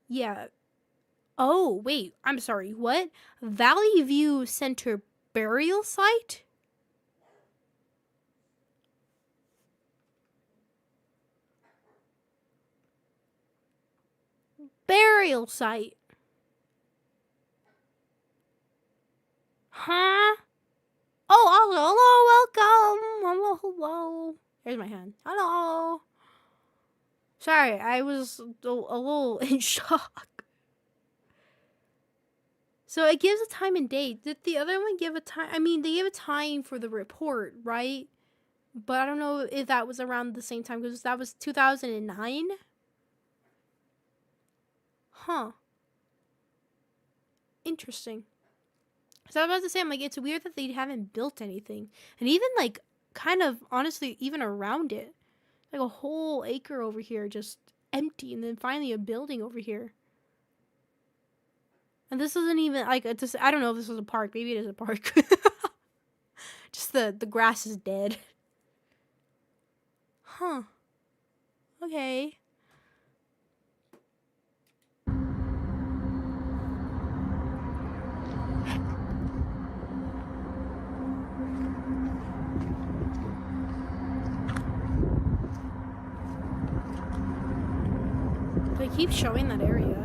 Yeah. Oh, wait. I'm sorry. What? Valley View Center burial site? Burial site. Huh? Oh, hello, welcome. Hello. There's my hand. Hello. Sorry, I was a little in shock. So it gives a time and date. Did the other one give a time? I mean, they gave a time for the report, right? But I don't know if that was around the same time because that was 2009. Huh. Interesting. So I was about to say, I'm like, it's weird that they haven't built anything. And even, like, kind of, honestly, even around it. Like a whole acre over here just empty. And then finally a building over here. And this isn't even, like, it's just, I don't know if this was a park. Maybe it is a park. Just the grass is dead. Huh. Okay. They keep showing that area.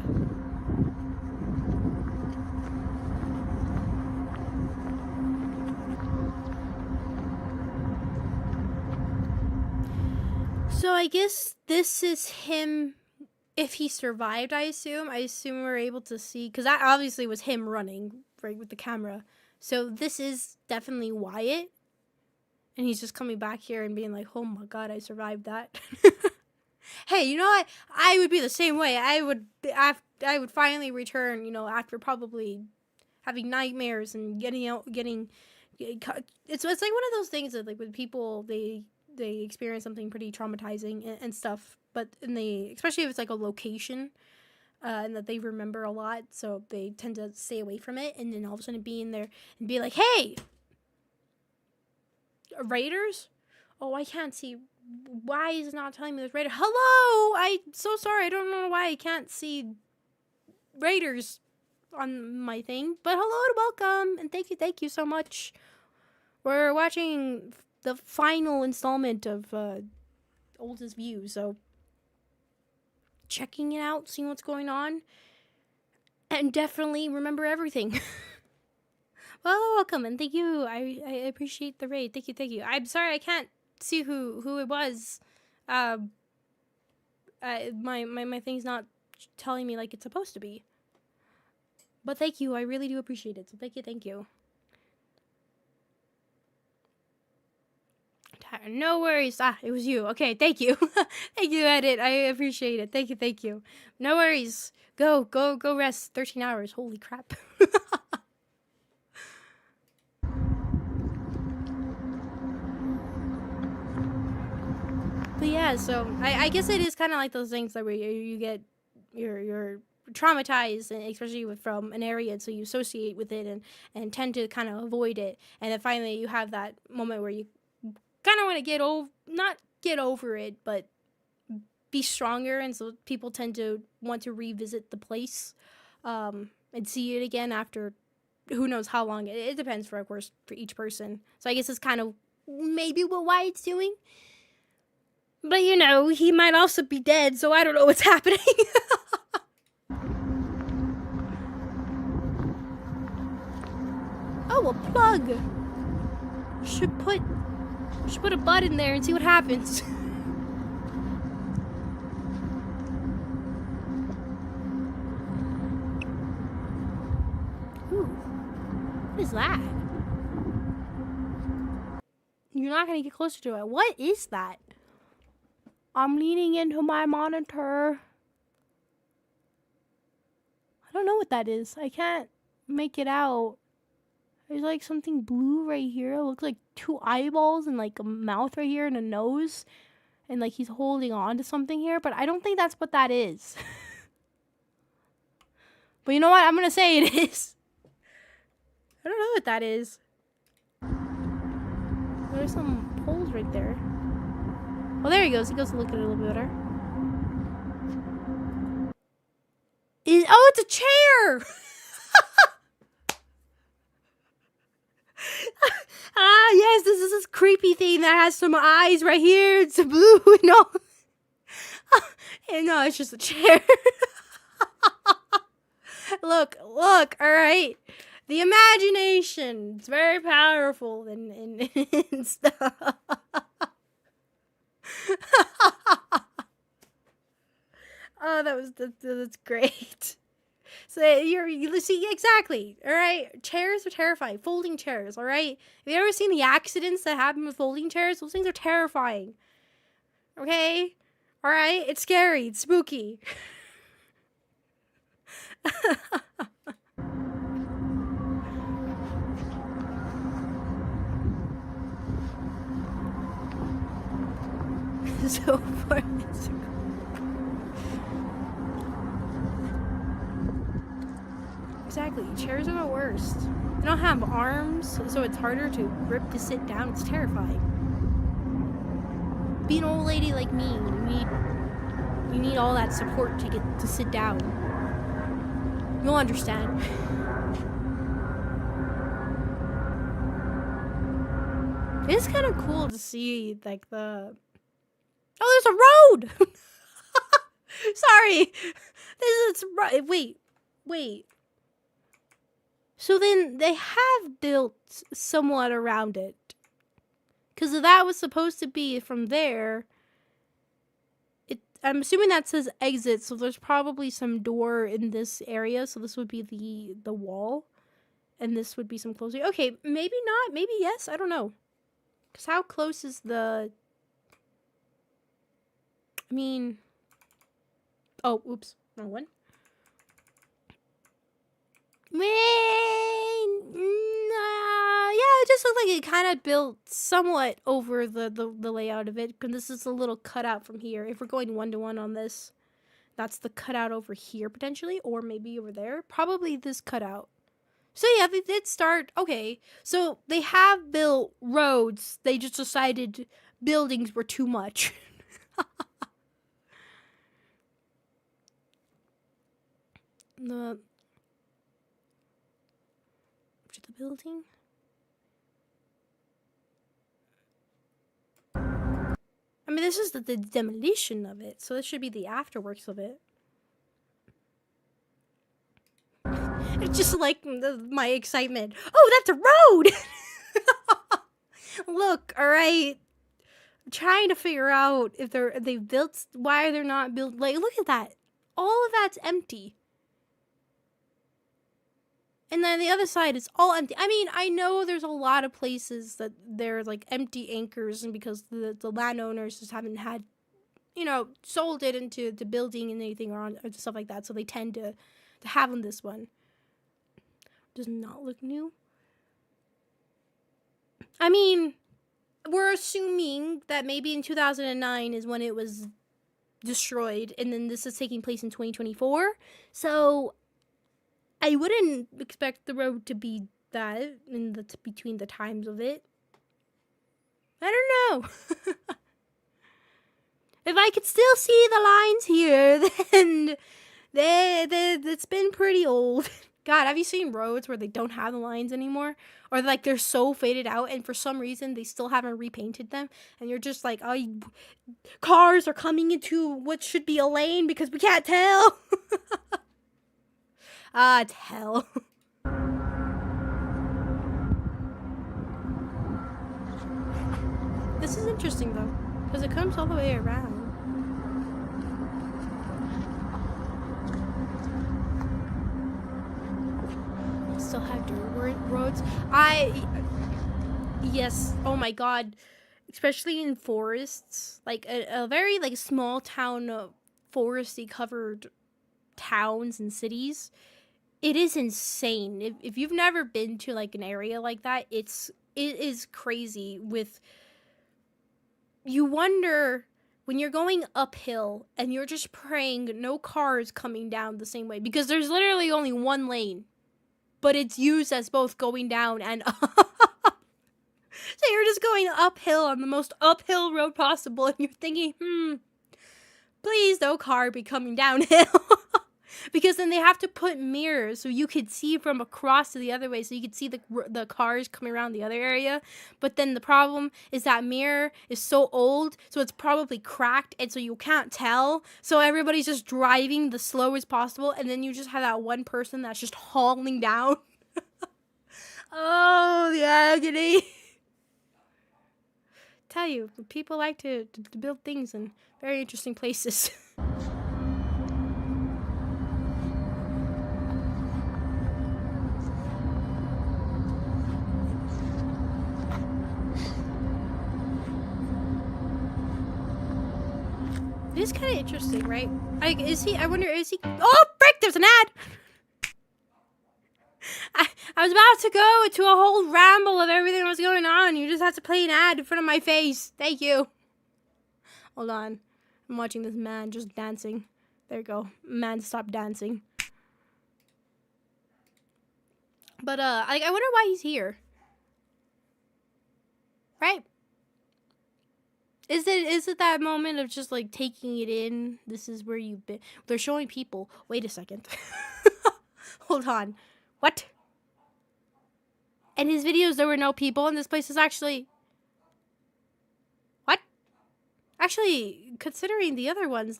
So I guess this is him, if he survived, I assume. I assume we're able to see, because that obviously was him running, right, with the camera. So this is definitely Wyatt. And he's just coming back here and being like, oh my god, I survived that. Hey, you know what? I would be the same way. I would finally return, you know, after probably having nightmares and getting it's like one of those things that, like, when people they experience something pretty traumatizing and stuff, but especially if it's like a location and that they remember a lot, so they tend to stay away from it, and then all of a sudden be in there and be like, hey, raiders? Oh, I can't see. Why is it not telling me there's raiders? Hello! I'm so sorry. I don't know why I can't see raiders on my thing. But hello and welcome. And thank you so much. We're watching the final installment of Oldest View. So, checking it out, seeing what's going on. And definitely remember everything. Well, welcome. And thank you. I appreciate the raid. Thank you. I'm sorry I can't see who it was. My thing's not telling me like it's supposed to be. But thank you, I really do appreciate it. So thank you. No worries. It was you. Okay, thank you. Thank you, Edit. I appreciate it. Thank you. No worries. Go rest. 13 hours. Holy crap. But yeah, so I guess it is kind of like those things that where you get you're traumatized, and especially from an area, so you associate with it and tend to kind of avoid it, and then finally you have that moment where you kind of want to not get over it, but be stronger, and so people tend to want to revisit the place and see it again after who knows how long. It depends, of course, for each person. So I guess it's kind of maybe what Wyatt's doing. But, you know, he might also be dead, so I don't know what's happening. Oh, a plug. Should put a butt in there and see what happens. Ooh. What is that? You're not gonna get closer to it. What is that? I'm leaning into my monitor. I don't know what that is. I can't make it out. There's like something blue right here. It looks like two eyeballs and like a mouth right here and a nose. And like he's holding on to something here. But I don't think that's what that is. But you know what? I'm going to say it is. I don't know what that is. There's some poles right there. Oh, there he goes. He goes to look at it a little bit better. Oh, it's a chair! Yes, this is this creepy thing that has some eyes right here. It's blue and all. And no, it's just a chair. Look, alright. The imagination. It's very powerful and stuff. Oh, that's great. So you see exactly. All right, chairs are terrifying. Folding chairs. All right. Have you ever seen the accidents that happen with folding chairs? Those things are terrifying. Okay. All right. It's scary. It's spooky. So far, exactly. Chairs are the worst. They don't have arms, so it's harder to grip to sit down. It's terrifying. Being an old lady like me, you need all that support to get to sit down. You'll understand. It's kind of cool to see like the. Oh, there's a road. Sorry. This is right. Wait. So then they have built somewhat around it. Because that was supposed to be from there. I'm assuming that says exit, so there's probably some door in this area. So this would be the wall. And this would be some closing. Okay, maybe not. Maybe yes. I don't know. Because how close is the... I mean... Oh, oops. Wrong one. Yeah, it just looked like it kind of built somewhat over the layout of it. Because this is a little cutout from here. If we're going one-to-one on this, that's the cutout over here, potentially. Or maybe over there. Probably this cutout. So yeah, they did start... Okay, so they have built roads. They just decided buildings were too much. The building. I mean, this is the demolition of it, so this should be the afterworks of it. It's just like my excitement. Oh, that's a road. Look, all right. I'm trying to figure out if they built. Why they're not built? Like, look at that. All of that's empty. And then the other side is all empty. I mean, I know there's a lot of places that they're like empty anchors, and because the landowners just haven't had, sold it into the building and anything or stuff like that, so they tend to have on this one. Does not look new. I mean, we're assuming that maybe in 2009 is when it was destroyed, and then this is taking place in 2024. So I wouldn't expect the road to be that in between the times of it. I don't know. If I could still see the lines here, then it's been pretty old. God, have you seen roads where they don't have the lines anymore? Or like they're so faded out and for some reason they still haven't repainted them? And you're just like, oh, cars are coming into what should be a lane because we can't tell. It's hell. This is interesting though, because it comes all the way around. Still have dirt roads. Yes, oh my god. Especially in forests. Like a very like small town, foresty covered towns and cities. It is insane. If you've never been to like an area like that, it is crazy. You wonder when you're going uphill and you're just praying no cars coming down the same way, because there's literally only one lane, but it's used as both going down and up. So you're just going uphill on the most uphill road possible, and you're thinking, please no car be coming downhill. Because then they have to put mirrors so you could see from across to the other way, so you could see the cars coming around the other area. But then the problem is that mirror is so old, so it's probably cracked, and so you can't tell. So everybody's just driving the slowest possible, and then you just have that one person that's just hauling down. Oh, the agony. Tell you, people like to build things in very interesting places. It's kind of interesting, right? Like, I wonder, is he... Oh, frick, there's an ad! I was about to go into a whole ramble of everything that was going on. You just have to play an ad in front of my face. Thank you. Hold on. I'm watching this man just dancing. There you go. Man, stop dancing. But, I wonder why he's here. Right? Is it that moment of just, like, taking it in? This is where you've been. They're showing people. Wait a second. Hold on. What? In his videos, there were no people, and this place is actually... What? Actually, considering the other ones,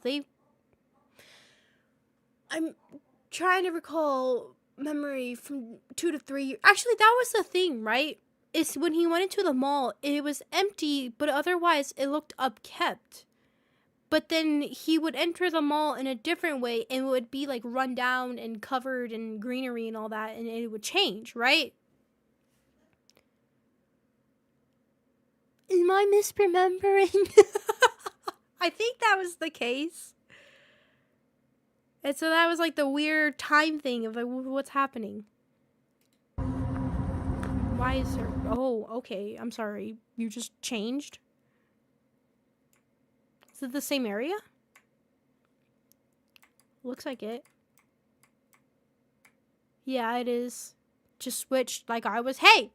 I'm trying to recall memory from 2 to 3 years. Actually, that was the thing, right? It's when he went into the mall, it was empty, but otherwise it looked upkept. But then he would enter the mall in a different way, and it would be like run down and covered in greenery and all that, and it would change, right? Am I misremembering? I think that was the case. And so that was like the weird time thing of like, what's happening? Why is there... Oh, okay. I'm sorry. You just changed? Is it the same area? Looks like it. Yeah, it is. Just switched like I was. Hey!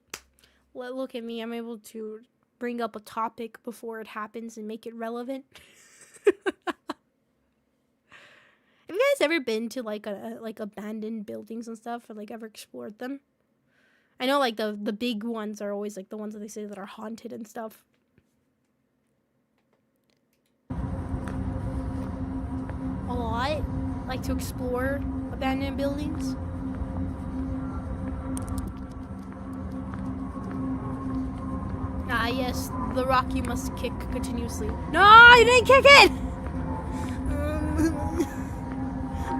Look at me. I'm able to bring up a topic before it happens and make it relevant. Have you guys ever been to like abandoned buildings and stuff, or like ever explored them? I know like the big ones are always like the ones that they say that are haunted and stuff. A lot like to explore abandoned buildings. Ah yes, the rock you must kick continuously. No, you didn't kick it!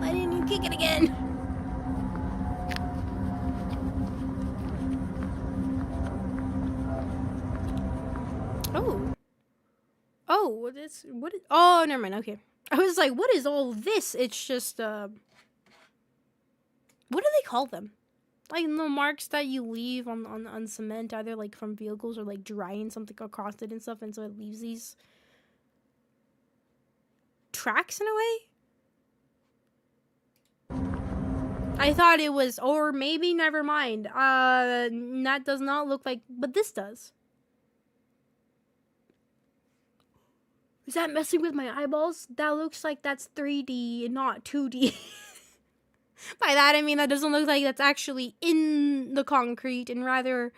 Why didn't you kick it again? Oh, what is, oh, never mind, okay. I was like, what is all this? It's just, what do they call them? Like, the marks that you leave on cement, either, like, from vehicles or, like, drying something across it and stuff, and so it leaves these tracks in a way? I thought it was, or maybe, never mind. That does not look like, but this does. Is that messing with my eyeballs? That looks like that's 3D and not 2D. By that, I mean that doesn't look like that's actually in the concrete and rather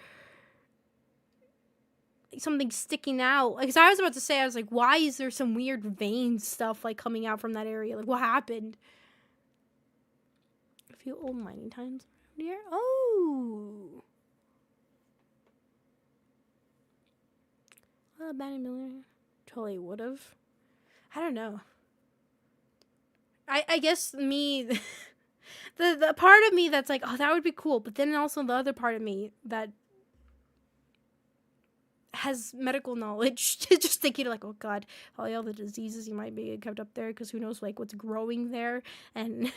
something sticking out. Like, 'cause I was about to say, I was like, why is there some weird vein stuff like coming out from that area? Like, what happened? A few old mining towns around here. Oh. Well, abandoned building. Totally would have. I don't know. I guess me, the part of me that's like, oh, that would be cool, but then also the other part of me that has medical knowledge, just thinking like, oh god, probably all the diseases you might be kept up there, because who knows like what's growing there, and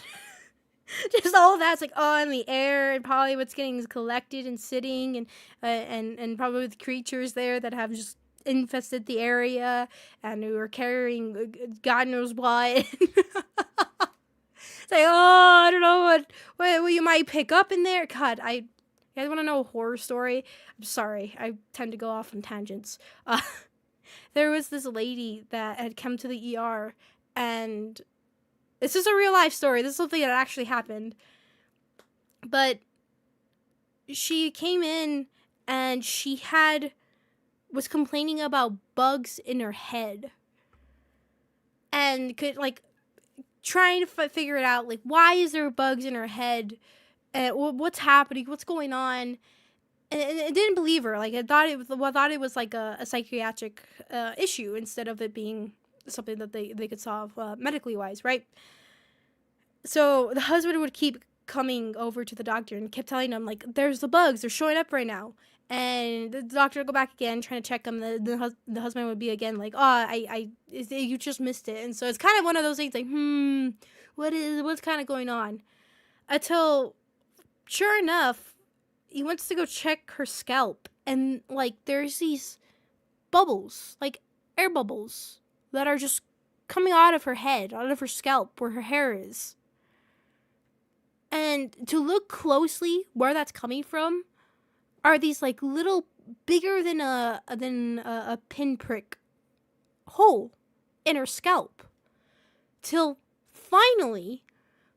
just all of that's like, oh, in the air, and probably what's getting collected and sitting, and probably the creatures there that have just infested the area and who are carrying God knows what. It's like, oh, I don't know what you might pick up in there. God, you guys want to know a horror story? I'm sorry, I tend to go off on tangents. There was this lady that had come to the ER, and this is a real life story. This is something that actually happened. But she came in and she was complaining about bugs in her head, and could like trying to figure it out, like, why is there bugs in her head, and what's happening, what's going on, and it didn't believe her. Like, I thought it was like a psychiatric issue instead of it being something that they could solve medically wise, right? So the husband would keep coming over to the doctor and kept telling him, like, there's the bugs, they're showing up right now. And the doctor would go back again, trying to check him. The husband would be again like, oh, you just missed it. And so it's kind of one of those things like, what's kind of going on? Until, sure enough, he wants to go check her scalp. And, like, there's these bubbles, like air bubbles, that are just coming out of her head, out of her scalp, where her hair is. And to look closely where that's coming from are these, like, little, bigger than a pinprick hole in her scalp. Till finally,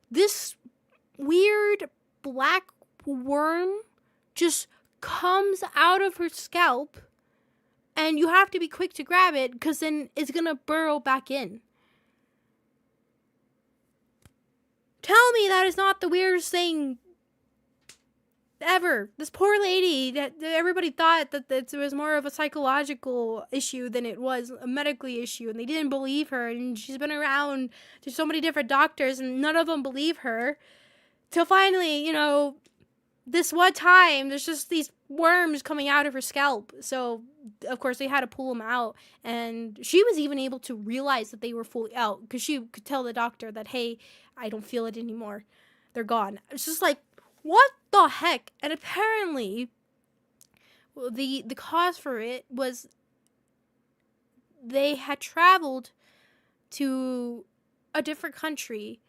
this weird black worm just comes out of her scalp, and you have to be quick to grab it, because then it's gonna burrow back in. Tell me that is not the weirdest thing ever. This poor lady, that everybody thought that it was more of a psychological issue than it was a medically issue, and they didn't believe her, and she's been around to so many different doctors, and none of them believe her. Till finally, this one time, there's just these worms coming out of her scalp. So, of course, they had to pull them out. And she was even able to realize that they were fully out, because she could tell the doctor that, hey, I don't feel it anymore. They're gone. It's just like, what the heck? And apparently, the cause for it was they had traveled to a different country,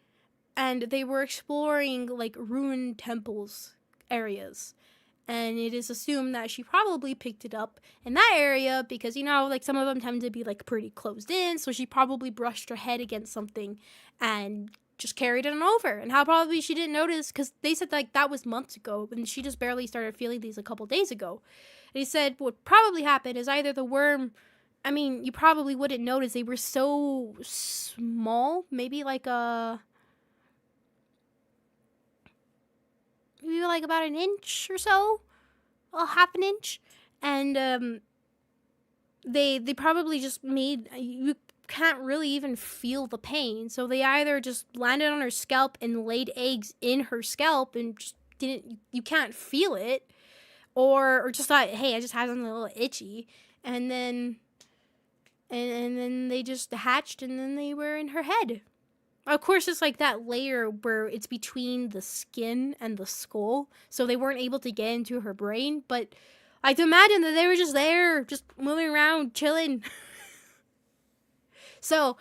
and they were exploring, like, ruined temples areas. And it is assumed that she probably picked it up in that area because, like, some of them tend to be, like, pretty closed in. So she probably brushed her head against something and just carried it on over. And how probably she didn't notice, because they said, like, that was months ago, and she just barely started feeling these a couple days ago. And he said what probably happened is either the worm, you probably wouldn't notice. They were so small, maybe like about an inch or so, half an inch, and they probably just made, you can't really even feel the pain, so they either just landed on her scalp and laid eggs in her scalp and just you can't feel it, or just thought, hey, I just have something a little itchy, and then they just hatched, and then they were in her head. Of course, it's like that layer where it's between the skin and the skull, so they weren't able to get into her brain, but I can imagine that they were just there, just moving around, chilling. So,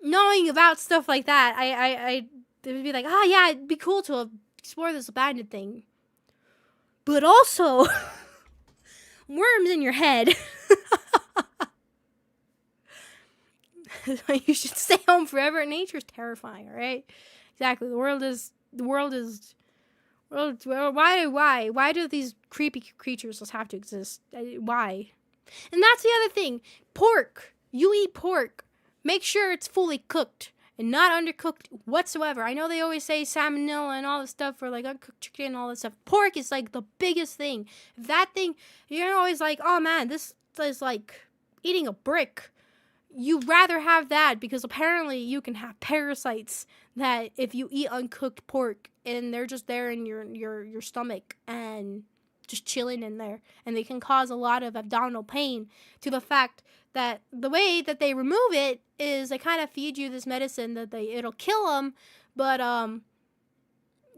knowing about stuff like that, I would be like, yeah, it'd be cool to explore this abandoned thing. But also, worms in your head. You should stay home forever. Nature's terrifying, all right? Exactly. Why do these creepy creatures just have to exist? Why? And that's the other thing. Pork. You eat pork. Make sure it's fully cooked and not undercooked whatsoever. I know they always say salmonella and all this stuff for, like, uncooked chicken and all this stuff. Pork is, like, the biggest thing. That thing, you're always like, oh man, this is like eating a brick. You'd rather have that, because apparently you can have parasites that if you eat uncooked pork, and they're just there in your stomach and just chilling in there, and they can cause a lot of abdominal pain, to the fact that the way that they remove it is they kind of feed you this medicine that it'll kill them, but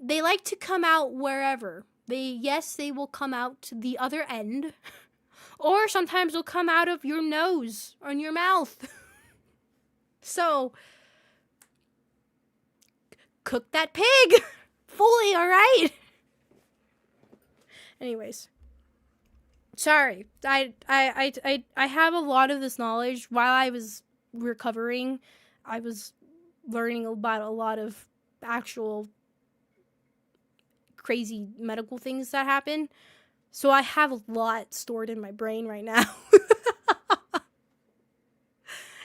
they like to come out wherever. They will come out to the other end. Or sometimes they'll come out of your nose or in your mouth. So, cook that pig fully, all right? Anyways, sorry. I have a lot of this knowledge. While I was recovering, I was learning about a lot of actual crazy medical things that happen. So I have a lot stored in my brain right now.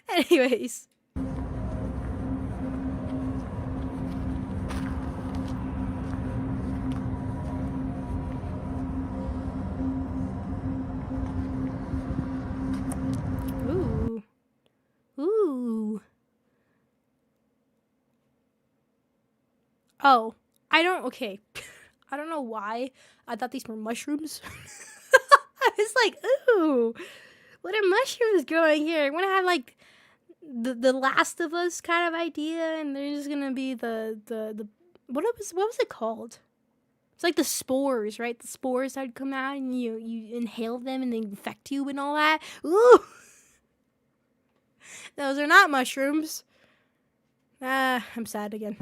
Anyways. Ooh. Oh, I don't. Okay, I don't know why I thought these were mushrooms. I was like, ooh, what are mushrooms growing here? I want to have like the Last of Us kind of idea, and there's gonna be the what was it called? It's like the spores, right? The spores that would come out and you inhale them and they infect you and all that. Ooh, those are not mushrooms. I'm sad again.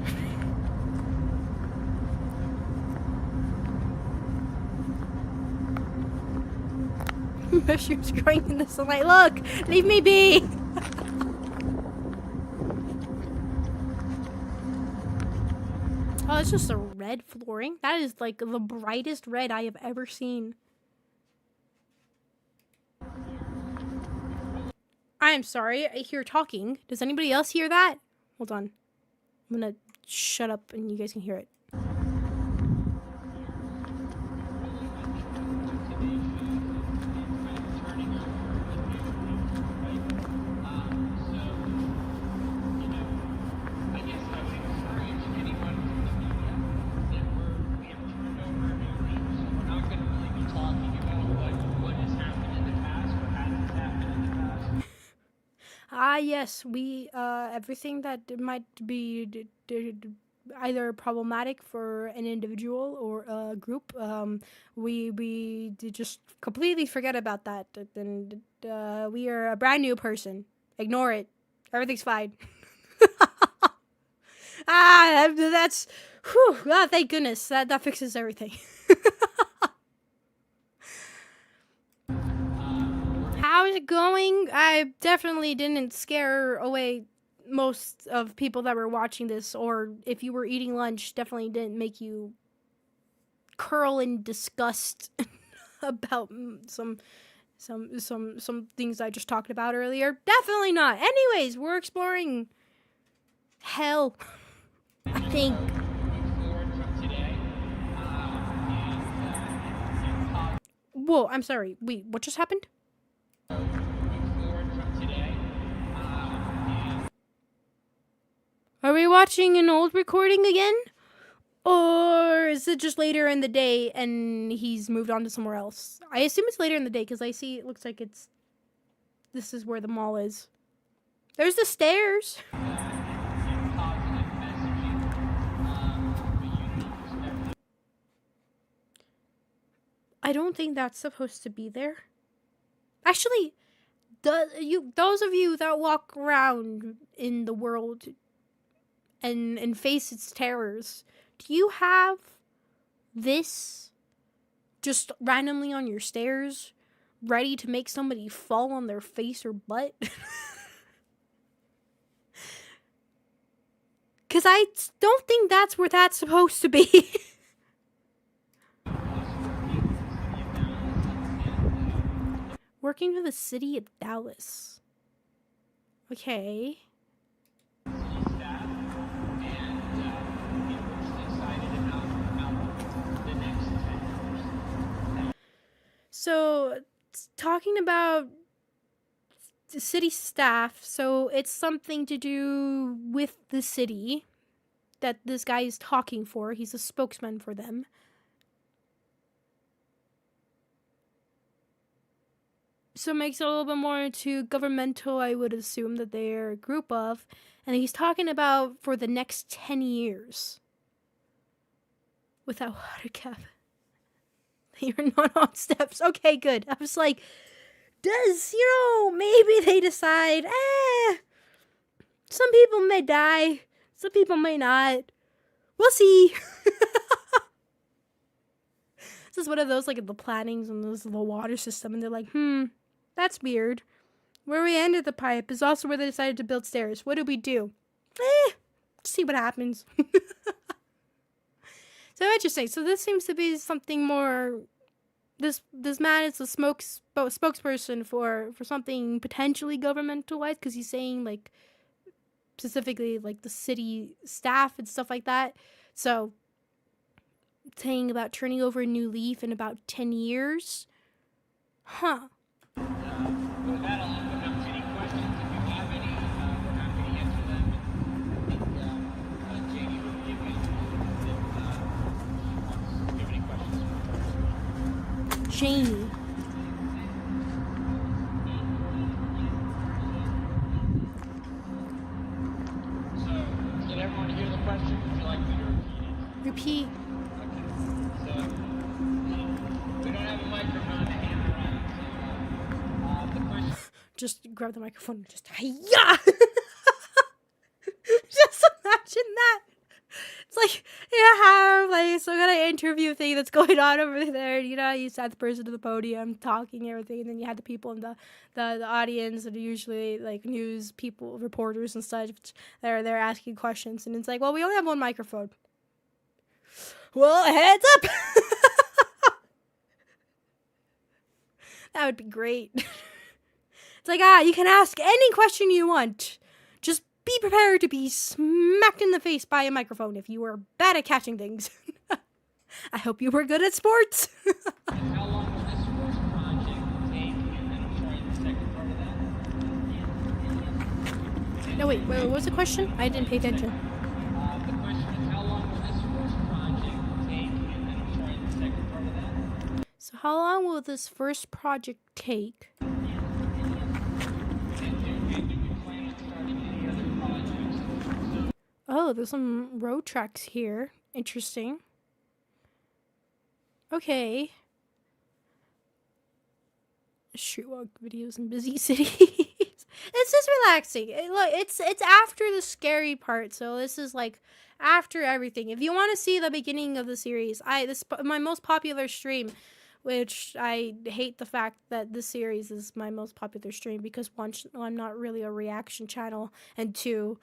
Mushrooms growing in the sunlight. Look, leave me be. Oh, it's just a red flooring. That is like the brightest red I have ever seen. I am sorry, I hear talking. Does anybody else hear that? Hold on. I'm gonna shut up and you guys can hear it. Yes, we, everything that might be either problematic for an individual or a group, we just completely forget about that, and we are a brand new person. Ignore it. Everything's fine. That's, whew, thank goodness. That fixes everything. How is it going? I definitely didn't scare away most of people that were watching this, or if you were eating lunch, definitely didn't make you curl in disgust about some things I just talked about earlier. Definitely not. Anyways, we're exploring hell, I think. Whoa, I'm sorry. Wait, what just happened? Are we watching an old recording again? Or is it just later in the day and he's moved on to somewhere else? I assume it's later in the day because I see it looks like this is where the mall is. There's the stairs. I don't think that's supposed to be there. Actually, those of you that walk around in the world and face its terrors, do you have this just randomly on your stairs, ready to make somebody fall on their face or butt? Because I don't think that's where that's supposed to be. Working for the city of Dallas. Okay. So, talking about the city staff, so it's something to do with the city that this guy is talking for. He's a spokesman for them. So it makes it a little bit more into governmental, I would assume, that they're a group of. And he's talking about for the next 10 years. Without water cap. You're not on steps. Okay, good. I was like, maybe they decide, some people may die, some people may not. We'll see. This is one of those, like, the plannings and the water system, and they're like, that's weird. Where we ended the pipe is also where they decided to build stairs. What do we do? See what happens. So interesting. So this seems to be something more. This man is a spokesperson for something potentially governmental wise, because he's saying like specifically like the city staff and stuff like that. So saying about turning over a new leaf in about 10 years. Huh. With that, I'll open up to any questions. If you have any, we're happy to answer them. I think Jamie will give you Jamie. So, can everyone hear the question? Would you like me to repeat Repeat. it? Okay. So, we don't have a microphone to hand around. So, the question. Just grab the microphone and just yeah. Just imagine that. It's like you have like some kind of interview thing that's going on over there. You know, you sat the person to the podium talking and everything, and then you had the people in the audience, and usually like news people, reporters and such. They're asking questions, and it's like, well, we only have one microphone. Well, heads up. That would be great. It's like, you can ask any question you want. Just be prepared to be smacked in the face by a microphone if you were bad at catching things. I hope you were good at sports. How long will this first project take? And then I'm sorry, the second part of that. No, wait, what was the question? I didn't pay attention. The question is, how long will this first project take? And then I'm sorry, the second part of that. So how long will this first project take? Oh, there's some road tracks here. Interesting. Okay. Streetwalk videos in busy cities. It's just relaxing. Look, it's after the scary part, so this is like after everything. If you want to see the beginning of the series, my most popular stream, which I hate the fact that this series is my most popular stream because one, I'm not really a reaction channel, and two,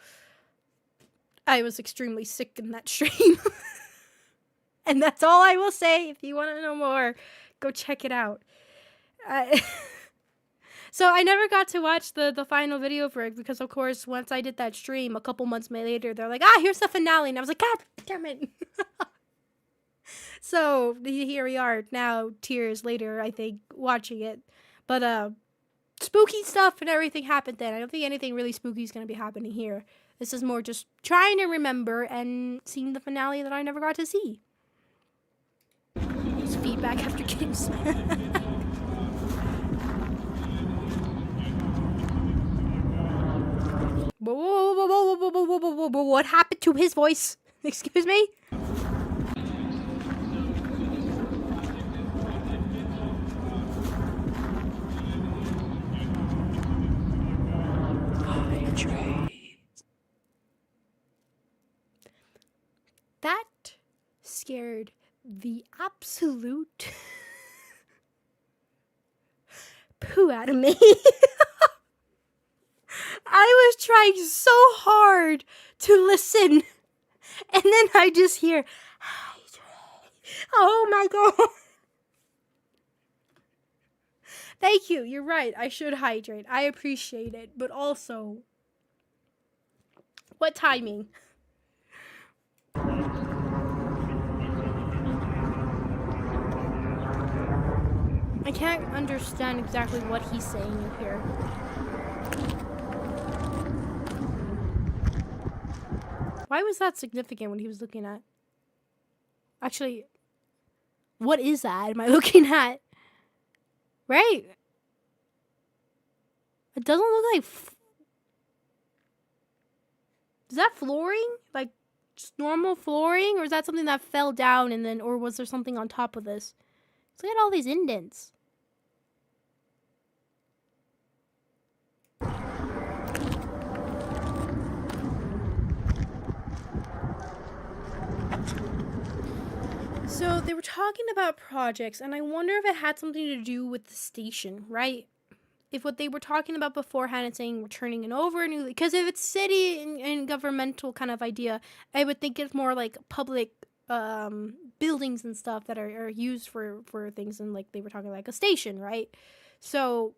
I was extremely sick in that stream. And that's all I will say. If you want to know more, go check it out. So I never got to watch the final video for it because, of course, once I did that stream, a couple months later, they're like, here's the finale. And I was like, God damn it. So here we are now, years later, I think, watching it. But spooky stuff and everything happened then. I don't think anything really spooky is going to be happening here. This is more just trying to remember and seeing the finale that I never got to see. It's feedback after games. Whoa, what happened to his voice? Excuse me? That scared the absolute poo out of me. I was trying so hard to listen, and then I just hear, oh my god. Thank you, you're right, I should hydrate. I appreciate it, but also, what timing? I can't understand exactly what he's saying here. Why was that significant when he was looking at? Actually, what is that? Am I looking at? Right? It doesn't look like. Is that flooring? Like just normal flooring, or is that something that fell down and then, or was there something on top of this? Look at all these indents. So they were talking about projects, and I wonder if it had something to do with the station, right? If what they were talking about beforehand and saying we're turning it over, because if it's city and governmental kind of idea, I would think it's more like public buildings and stuff that are used for things, and like they were talking like a station, right? So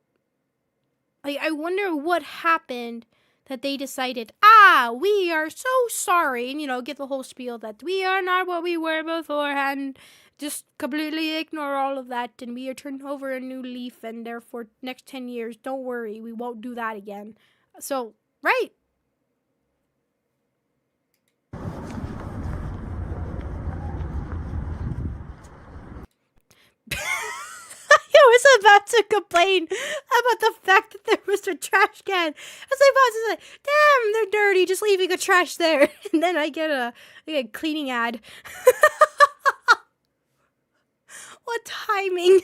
like I wonder what happened that they decided, we are so sorry, and get the whole spiel that we are not what we were beforehand, just completely ignore all of that, and we are turning over a new leaf, and therefore next 10 years, don't worry, we won't do that again. So, right. was about to complain about the fact that there was a trash can. As my boss is like, damn, they're dirty, just leaving a trash there. And then I get a cleaning ad. What timing.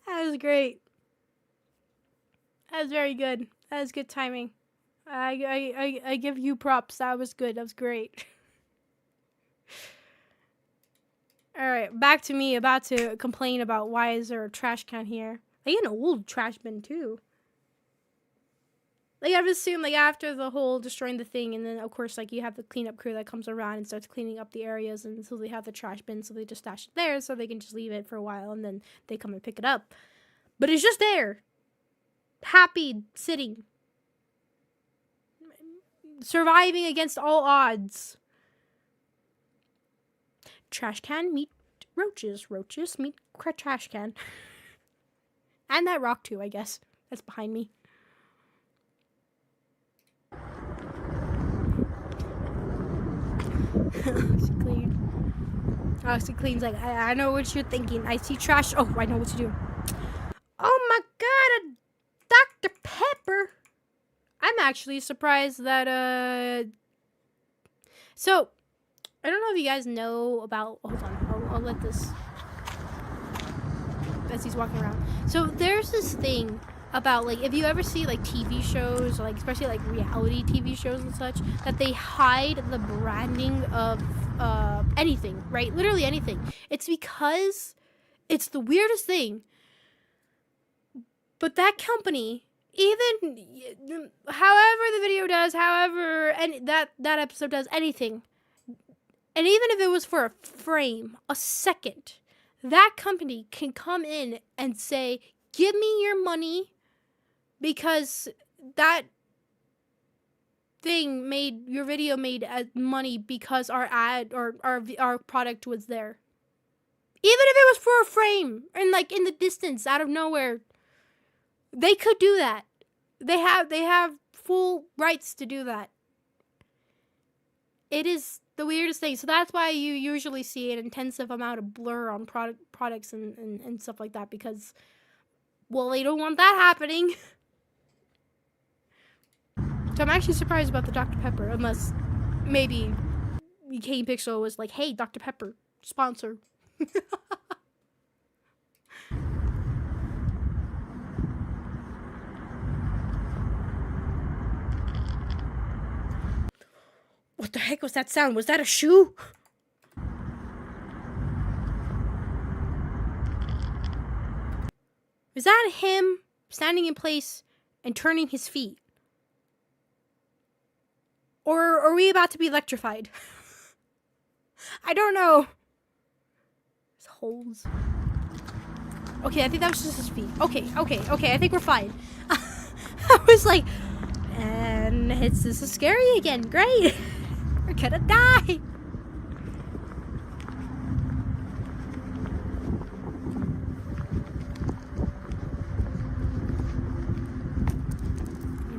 That was great. That was very good. That was good timing. I give you props. That was good. That was great. Alright, back to me about to complain about why is there a trash can here. Like an old trash bin too. Like I've assumed like after the whole destroying the thing, and then of course like you have the cleanup crew that comes around and starts cleaning up the areas, and so they have the trash bin, so they just stash it there so they can just leave it for a while and then they come and pick it up. But it's just there. Happy sitting. Surviving against all odds. Trash can meet roaches. Roaches meet trash can. And that rock too, I guess. That's behind me. Clean's like, I know what you're thinking. I see trash. Oh, I know what to do. Oh my god, a Dr. Pepper. I'm actually surprised that, so, I don't know if you guys know about, hold on, I'll let this, as he's walking around. So, there's this thing about, like, if you ever see, like, TV shows, or, like, especially, like, reality TV shows and such, that they hide the branding of, anything, right? Literally anything. It's because it's the weirdest thing. But that company, even however the video does, however and that episode does, anything, and even if it was for a frame, a second, that company can come in and say, give me your money because that thing made your video made money because our ad or our product was there. Even if it was for a frame and like in the distance out of nowhere, they could do that. They have full rights to do that. It is the weirdest thing. So that's why you usually see an intensive amount of blur on products and stuff like that, because, well, they don't want that happening. So I'm actually surprised about the Dr. Pepper, unless maybe Kane Pixel was like, hey, Dr. Pepper, sponsor. What the heck was that sound? Was that a shoe? Is that him standing in place and turning his feet? Or are we about to be electrified? I don't know. There's holes. Okay, I think that was just his feet. Okay, I think we're fine. I was like, and this is scary again. Great. We're gonna die.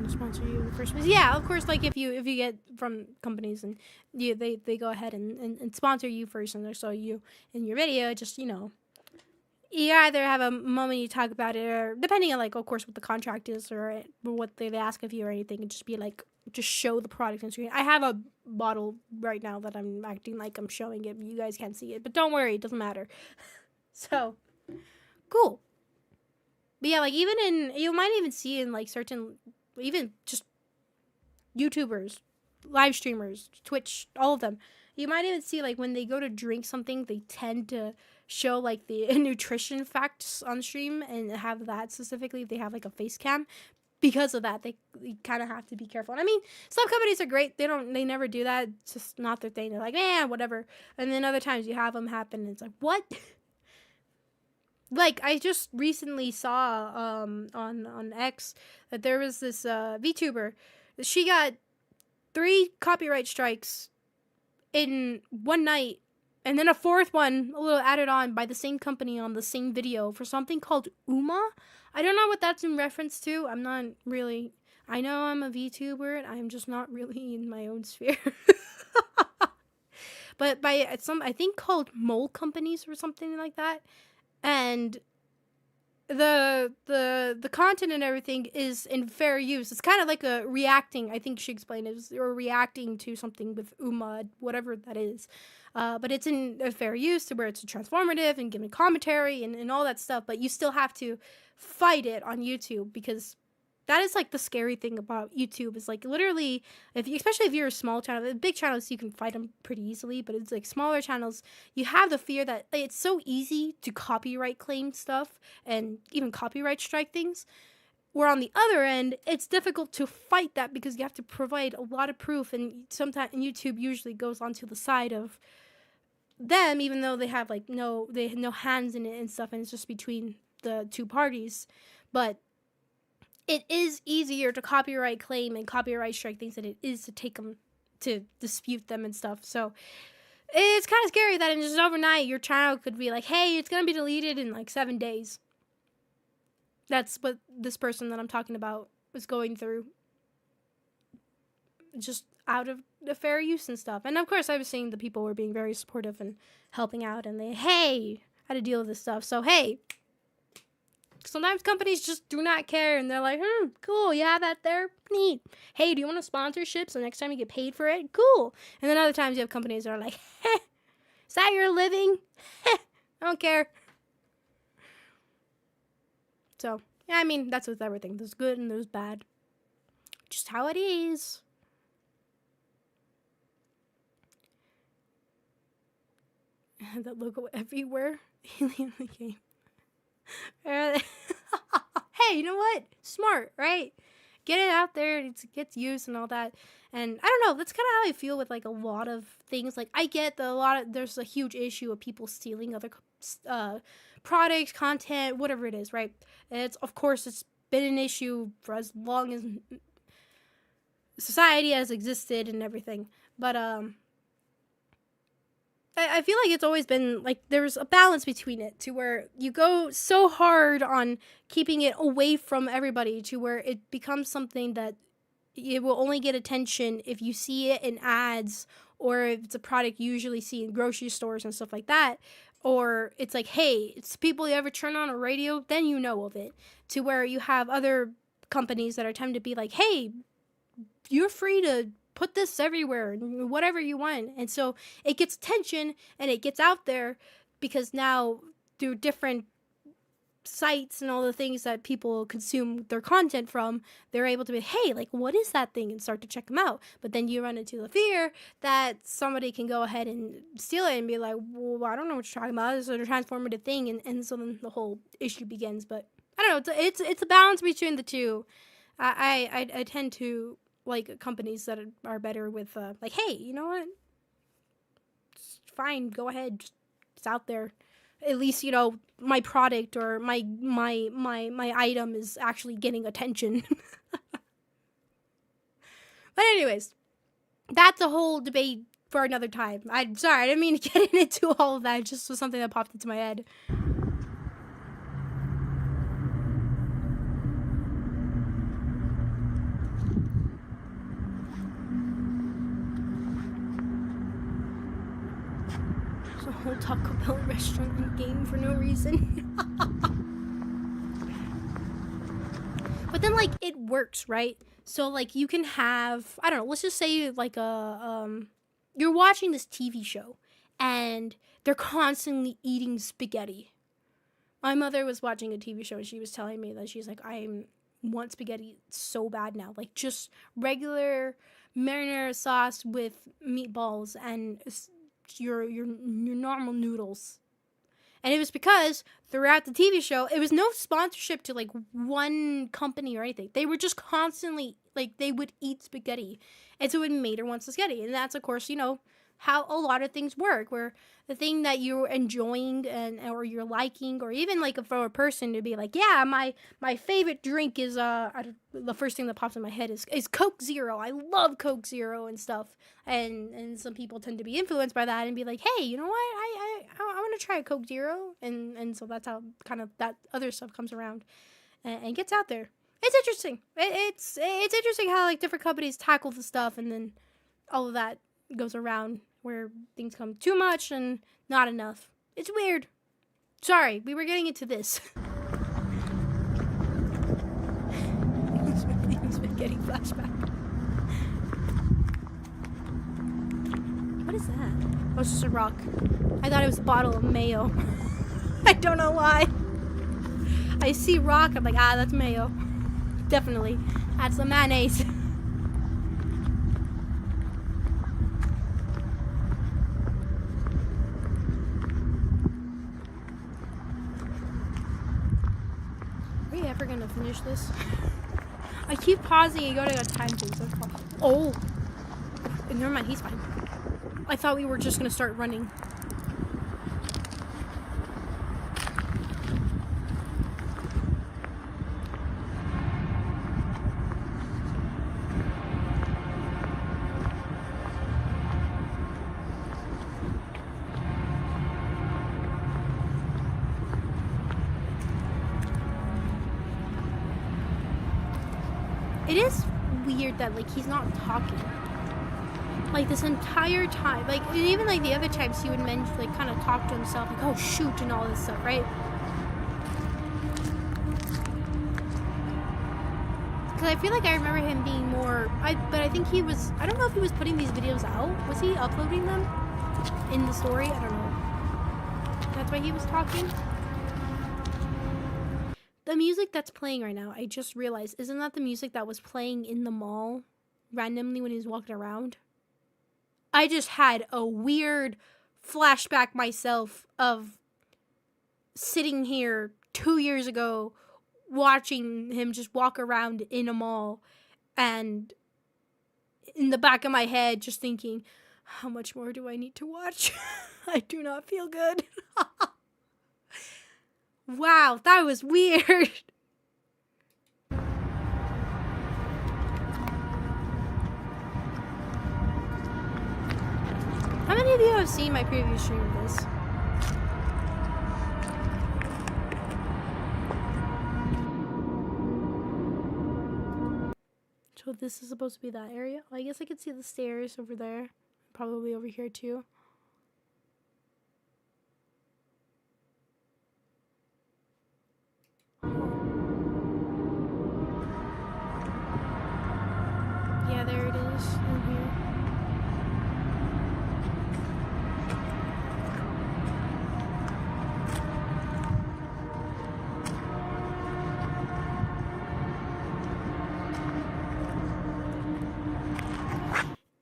Sponsor you in the first place. Yeah, of course, like if you get from companies and they go ahead and sponsor you first, and so you in your video, just, you know, you either have a moment you talk about it, or depending on, like, of course, what the contract is or what they ask of you or anything, and just be like, just show the product on screen. I have a bottle right now that I'm acting like I'm showing it. You guys can't see it, but don't worry, it doesn't matter. So cool. But yeah, like, even in, you might even see in like certain, even just YouTubers, live streamers, Twitch, all of them, you might even see, like, when they go to drink something, they tend to show, like, the nutrition facts on stream and have that specifically if they have, like, a face cam. Because of that, they kind of have to be careful. And I mean, some companies are great. They never do that. It's just not their thing. They're like, whatever. And then other times you have them happen and it's like, what? Like, I just recently saw on X that there was this VTuber. She got 3 copyright strikes in one night, and then a 4th one a little added on by the same company on the same video for something called Uma. I don't know what that's in reference to. I'm not really, I know I'm a VTuber and I'm just not really in my own sphere. But by some, I think called mole companies or something like that. and the content and everything is in fair use. It's kind of like a reacting. I think she explained it was or reacting to something with Uma, whatever that is. But it's in a fair use to where it's transformative and giving commentary and all that stuff. But you still have to fight it on YouTube, because that is like the scary thing about YouTube is like literally especially if you're a small channel. The big channels you can fight them pretty easily, but it's like smaller channels, you have the fear that it's so easy to copyright claim stuff and even copyright strike things, where on the other end it's difficult to fight that because you have to provide a lot of proof, and sometimes YouTube usually goes onto the side of them, even though they have like no hands in it and stuff, and it's just between the two parties. But it is easier to copyright claim and copyright strike things than it is to take them to dispute them and stuff. So it's kind of scary that in just overnight your channel could be like, hey, it's gonna be deleted in like 7 days. That's what this person that I'm talking about was going through, just out of the fair use and stuff. And of course I was seeing the people were being very supportive and helping out, and they, hey, how to deal with this stuff. So hey, sometimes companies just do not care, and they're like, cool, you have that there? Neat. Hey, do you want a sponsorship so next time you get paid for it? Cool. And then other times you have companies that are like, is that your living? I don't care. So, yeah, I mean, that's with everything. There's good and there's bad. Just how it is. That logo everywhere. Alien the game. Hey, you know what? Smart, right? Get it out there. It gets used and all that. And I don't know. That's kind of how I feel with like a lot of things. Like I get that there's a huge issue of people stealing other products, content, whatever it is, right? And it's been an issue for as long as society has existed and everything. But I feel like it's always been like there's a balance between it, to where you go so hard on keeping it away from everybody to where it becomes something that it will only get attention if you see it in ads, or if it's a product you usually see in grocery stores and stuff like that, or it's like, hey, it's people you ever turn on a radio, then you know of it, to where you have other companies that are tempted to be like, hey, you're free to put this everywhere, whatever you want. And so it gets attention and it gets out there, because now through different sites and all the things that people consume their content from, they're able to be, hey, like, what is that thing, and start to check them out. But then you run into the fear that somebody can go ahead and steal it and be like, well, I don't know what you're talking about. It's a transformative thing. And so then the whole issue begins. But I don't know. It's a balance between the two. I tend to like companies that are better with like, hey, you know what, it's fine, go ahead, just, it's out there, at least, you know, my product or my item is actually getting attention. But anyways, that's a whole debate for another time. I'm sorry, I didn't mean to get into all of that. It just was something that popped into my head. A whole Taco Bell restaurant and game for no reason. But then, like, it works, right? So, like, you can have, I don't know, let's just say, like, you're watching this TV show, and they're constantly eating spaghetti. My mother was watching a TV show, and she was telling me that she's like, I want spaghetti so bad now. Like, just regular marinara sauce with meatballs and your normal noodles. And it was because throughout the TV show, it was no sponsorship to like one company or anything. They were just constantly like, they would eat spaghetti, and so it made her want spaghetti. And that's, of course, you know how a lot of things work, where the thing that you're enjoying or you're liking, or even like for a person to be like, yeah, my favorite drink is the first thing that pops in my head is Coke Zero. I love Coke Zero and stuff. And some people tend to be influenced by that and be like, hey, you know what, I want to try a Coke Zero, and so that's how kind of that other stuff comes around and gets out there. It's interesting. It's interesting how like different companies tackle the stuff, and then all of that goes around where things come too much and not enough. It's weird. Sorry, we were getting into this. He's been getting flashback. What is that? Oh, it's just a rock. I thought it was a bottle of mayo. I don't know why. I see rock, I'm like, ah, that's mayo. Definitely. That's the mayonnaise. Are you ever gonna finish this? I keep pausing, you gotta got time to. So oh! Never mind, he's fine. I thought we were just gonna start running. It is weird that, like, he's not talking. Like, this entire time. Like, and even, like, the other times he would mention, like, kind of talk to himself. Like, oh, shoot, and all this stuff, right? Because I feel like I remember him being more... But I think he was... I don't know if he was putting these videos out. Was he uploading them in the story? I don't know. That's why he was talking. The music that's playing right now, I just realized, isn't that the music that was playing in the mall randomly when he was walking around? I just had a weird flashback myself of sitting here 2 years ago watching him just walk around in a mall, and in the back of my head just thinking, how much more do I need to watch? I do not feel good. Wow, that was weird. How many of you have seen my previous stream of this? So this is supposed to be that area. Well, I guess I could see the stairs over there. Probably over here too. Yeah, there it is in here.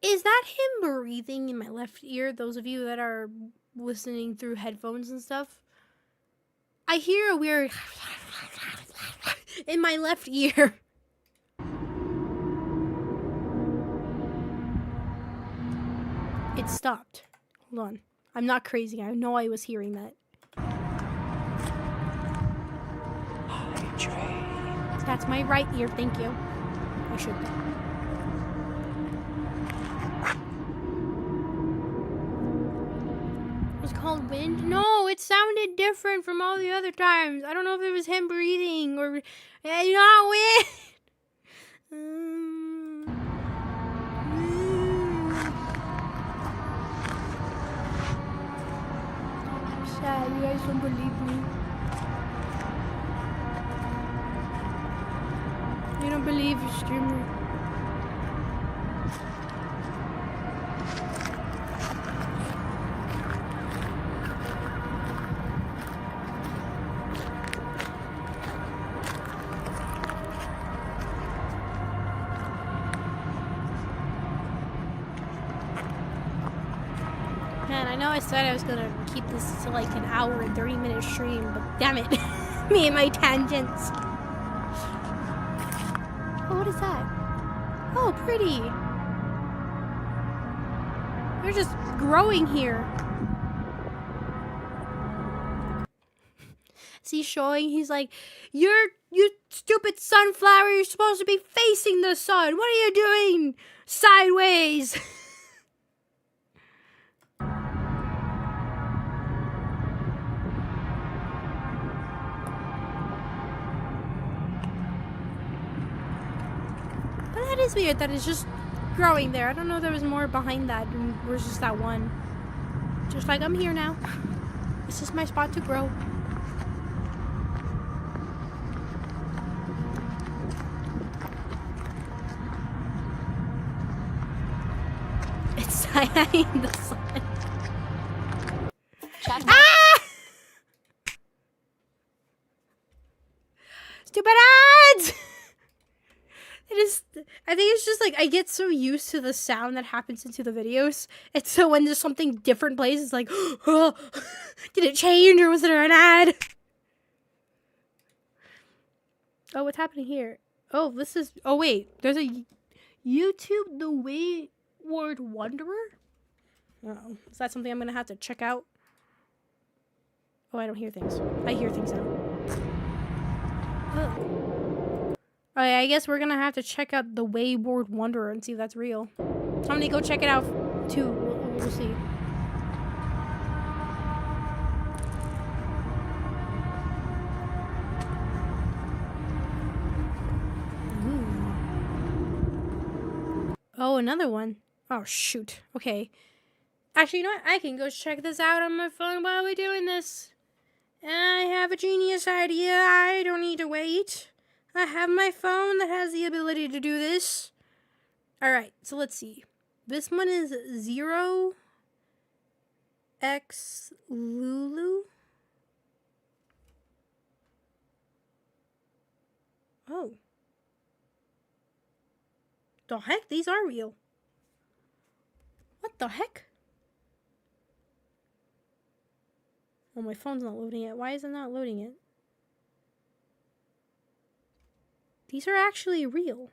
Is that him breathing in my left ear? Those of you that are listening through headphones and stuff. I hear a weird in my left ear. It stopped. Hold on. I'm not crazy. I know I was hearing that. That's my right ear. Thank you. I should be. It's called wind? No, it sounded different from all the other times. I don't know if it was him breathing or... It's not wind! I'm sad. You guys don't believe me. You don't believe your streamer. Man, I know I said I was gonna keep this to like an hour and 30-minute stream, but damn it. Me and my tangents. Oh, what is that? Oh, pretty. They're just growing here. See, showing, he's like, you stupid sunflower, you're supposed to be facing the sun. What are you doing? Sideways. That is weird that it's just growing there. I don't know if there was more behind that and there's just that one. Just like, I'm here now. This is my spot to grow. behind the sun. Chat. Ah! Stupid ads! It is. I think it's just like I get so used to the sound that happens into the videos, and so when there's something different plays, it's like, oh, did it change or was there an ad? Oh, what's happening here? Oh, this is. Oh wait, there's a YouTube the Wayward Wanderer. Oh, is that something I'm gonna have to check out? Oh, I don't hear things. I hear things now. Oh. Alright, I guess we're gonna have to check out the Wayward Wanderer and see if that's real. Somebody go check it out too. We'll see. Ooh. Oh, another one. Oh, shoot. Okay. Actually, you know what? I can go check this out on my phone while we're doing this. I have a genius idea. I don't need to wait. I have my phone that has the ability to do this. Alright, so let's see. This one is 0x Lulu. Oh. The heck? These are real. What the heck? Oh, my phone's not loading it. Why is it not loading it? These are actually real.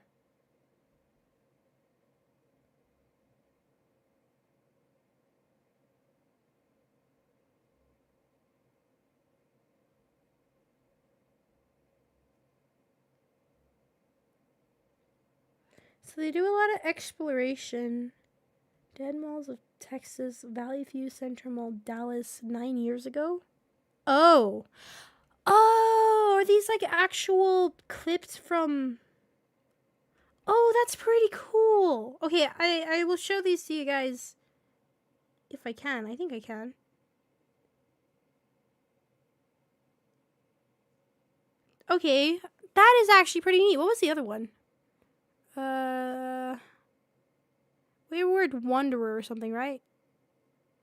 So they do a lot of exploration. Dead Malls of Texas, Valley View, Central Mall, Dallas, 9 years ago. Oh. Oh, are these like actual clips from... Oh, that's pretty cool. Okay, I will show these to you guys if I can. I think I can. Okay, that is actually pretty neat. What was the other one? Wayward Wanderer or something, right?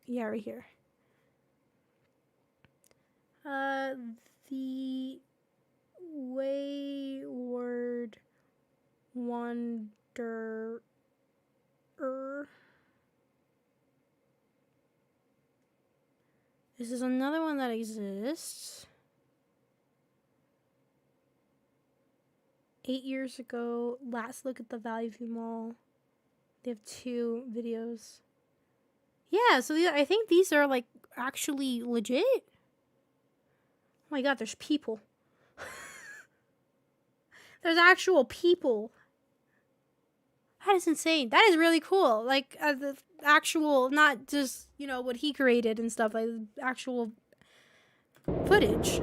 Yeah, right here. The Wayward Wanderer. This is another one that exists. 8 years ago, last look at the Valley View Mall. They have 2 videos. Yeah, so I think these are like actually legit. Oh my god, there's people. There's actual people. That is insane. That is really cool. Like the actual, not just, you know, what he created and stuff, like actual footage.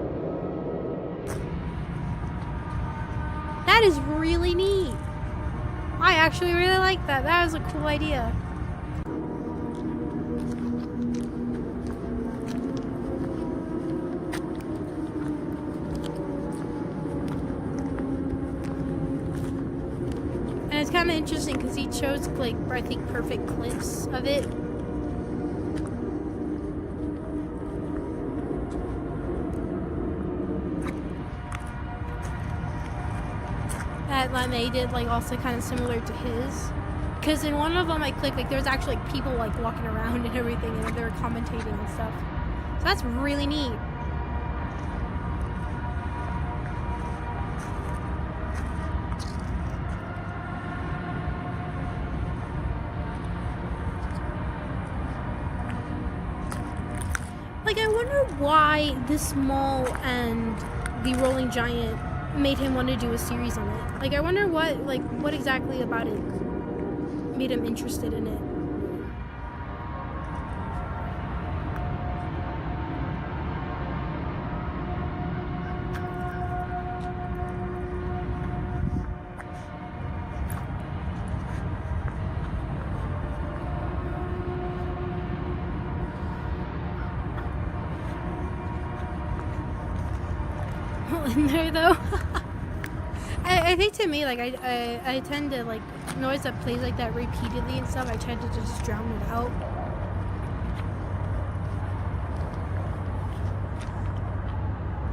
That is really neat. I actually really like that. That was a cool idea. And it's kind of interesting because he chose, like, I think, perfect clips of it. That made it like also kind of similar to his, because in one of them I clicked, like there's actually like people like walking around and everything, and they were commentating and stuff. So that's really neat. Like I wonder why this mall and the Rolling Giant made him want to do a series on it. Like I wonder what exactly about it made him interested in it. In there though. I think to me, like, I tend to, like, noise that plays like that repeatedly and stuff, I tend to just drown it out.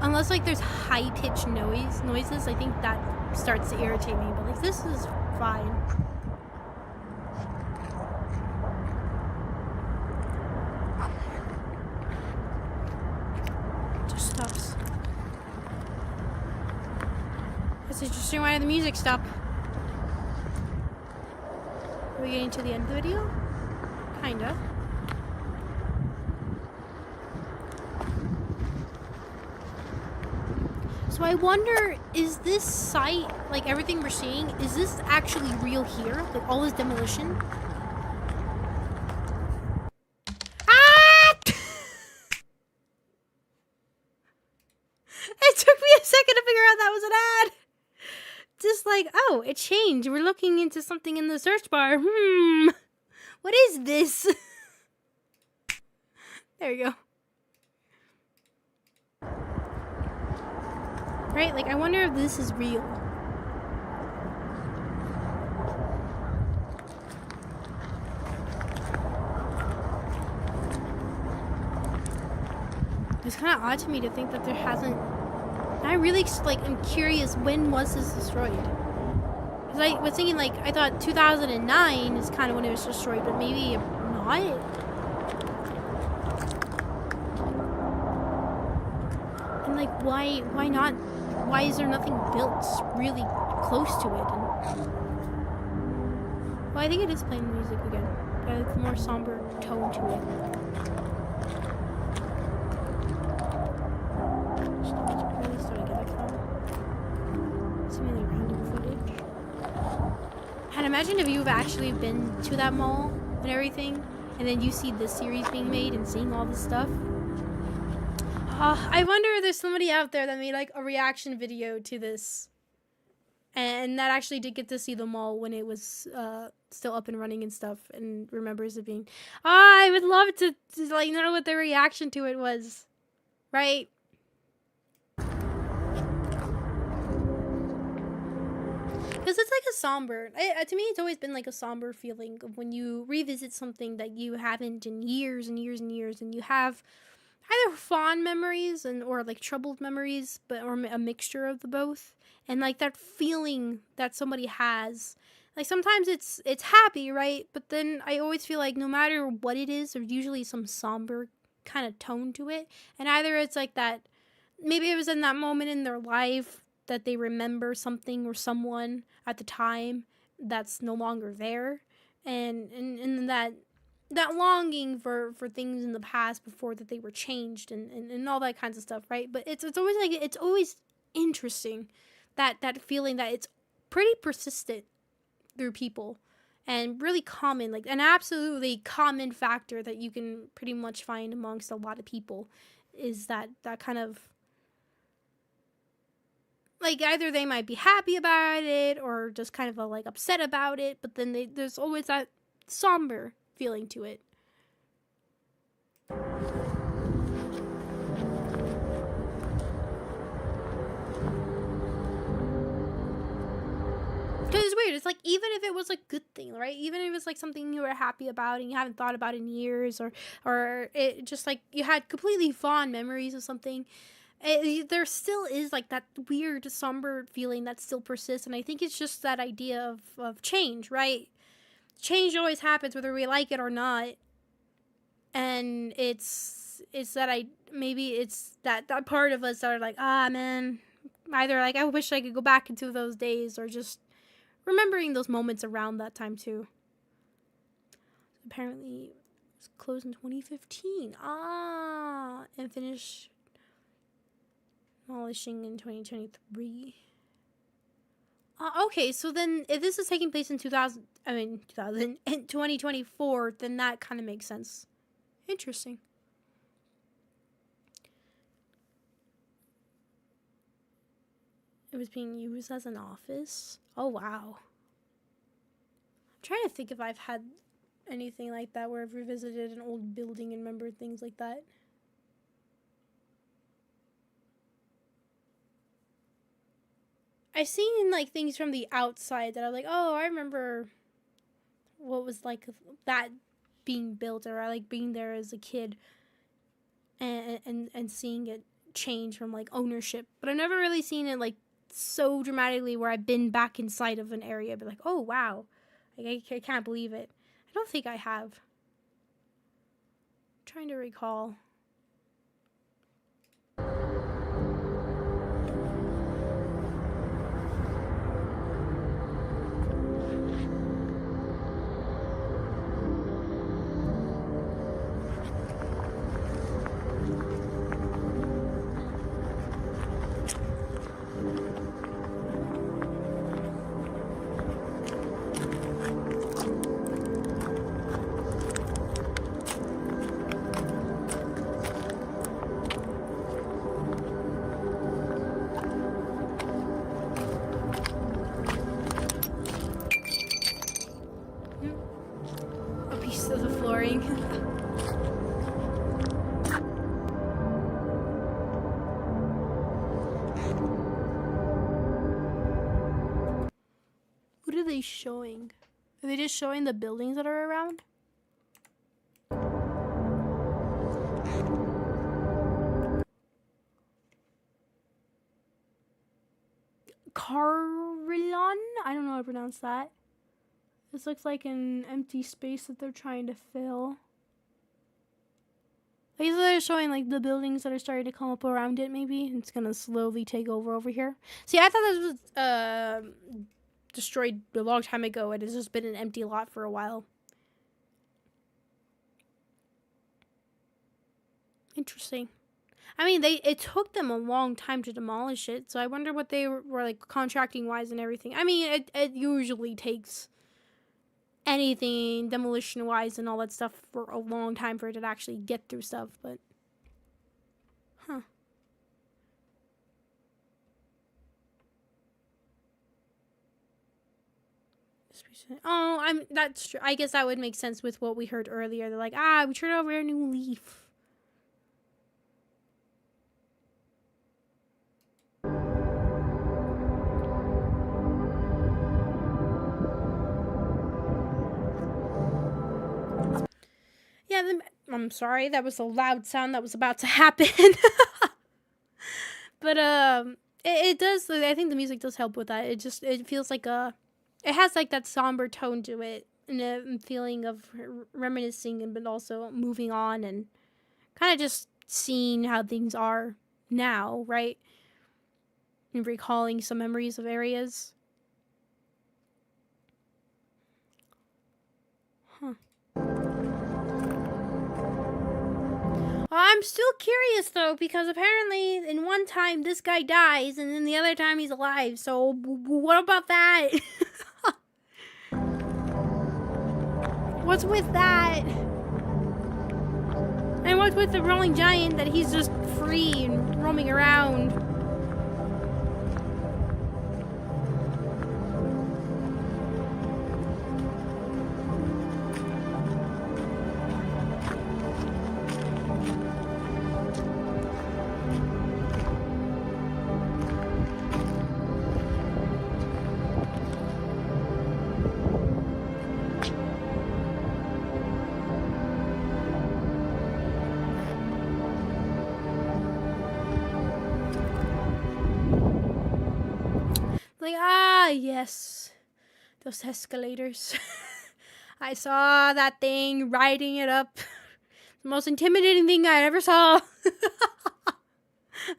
Unless, like, there's high-pitched noises, I think that starts to irritate me, but, like, this is fine. Just stops. That's interesting. Why did the music stop? Are we getting to the end of the video? Kinda. So I wonder, is this site, like everything we're seeing, is this actually real here? Like all this demolition? Ah! It took me a second to figure out that was an ad. Just like, oh, it changed. We're looking into something in the search bar. What is this? There you go. Right? Like, I wonder if this is real. It's kind of odd to me to think that there hasn't... I really, like, am curious, when was this destroyed? Because I was thinking, like, I thought 2009 is kind of when it was destroyed, but maybe not? And, like, why not? Why is there nothing built really close to it? And, well, I think it is playing music again. Got a more somber tone to it. And imagine if you've actually been to that mall and everything, and then you see this series being made and seeing all this stuff. I wonder if there's somebody out there that made like a reaction video to this, and that actually did get to see the mall when it was still up and running and stuff, and remembers it being. I would love to like know what their reaction to it was, right? Because it's like a somber, to me it's always been like a somber feeling of when you revisit something that you haven't in years and years and years, and you have either fond memories or like troubled memories, or a mixture of the both, and like that feeling that somebody has, like sometimes it's happy, right? But then I always feel like no matter what it is, there's usually some somber kind of tone to it, and either it's like that, maybe it was in that moment in their life that they remember something or someone at the time that's no longer there, and that longing for things in the past before that they were changed, and all that kinds of stuff, right? But it's always like, it's always interesting, that feeling that it's pretty persistent through people, and really common, like an absolutely common factor that you can pretty much find amongst a lot of people, is that kind of, like, either they might be happy about it or just kind of like upset about it, but then there's always that somber feeling to it. Because it's weird. It's like, even if it was a good thing, right? Even if it was like something you were happy about and you haven't thought about in years, or it just like you had completely fond memories of something, there still is like that weird somber feeling that still persists. And I think it's just that idea of change, right? Change always happens whether we like it or not, and it's that maybe it's that part of us that are like, man, either like I wish I could go back into those days, or just remembering those moments around that time too. Apparently it was closed in 2015 and finished demolishing in 2023. Okay, so then if this is taking place in 2024, then that kind of makes sense. Interesting. It was being used as an office. Oh, wow. I'm trying to think if I've had anything like that where I've revisited an old building and remembered things like that. I've seen like things from the outside that I'm like, oh, I remember what was like that being built, or I like being there as a kid and seeing it change from like ownership. But I've never really seen it like so dramatically where I've been back inside of an area, but like, oh wow, like I can't believe it. I don't think I have. I'm trying to recall. A piece of the flooring. What are they showing? Are they just showing the buildings that are around? Carillon? I don't know how to pronounce that. This looks like an empty space that they're trying to fill. I guess they're showing like the buildings that are starting to come up around it, maybe. It's gonna slowly take over here. See, I thought this was destroyed a long time ago. It has just been an empty lot for a while. Interesting. I mean, it took them a long time to demolish it, so I wonder what they were like contracting wise and everything. I mean, it usually takes anything demolition wise and all that stuff for a long time for it to actually get through stuff, but huh. Oh, that's true. I guess that would make sense with what we heard earlier. They're like, we turned over a new leaf. Yeah, I'm sorry. That was a loud sound that was about to happen. But it does. I think the music does help with that. It feels like it has like that somber tone to it, and a feeling of reminiscing, but also moving on and kind of just seeing how things are now, right? And recalling some memories of areas. Huh. I'm still curious though, because apparently in one time this guy dies and then the other time he's alive. So what about that? What's with that? And what's with the rolling giant that he's just free and roaming around? Like, yes, those escalators. I saw that thing riding it up. The most intimidating thing I ever saw.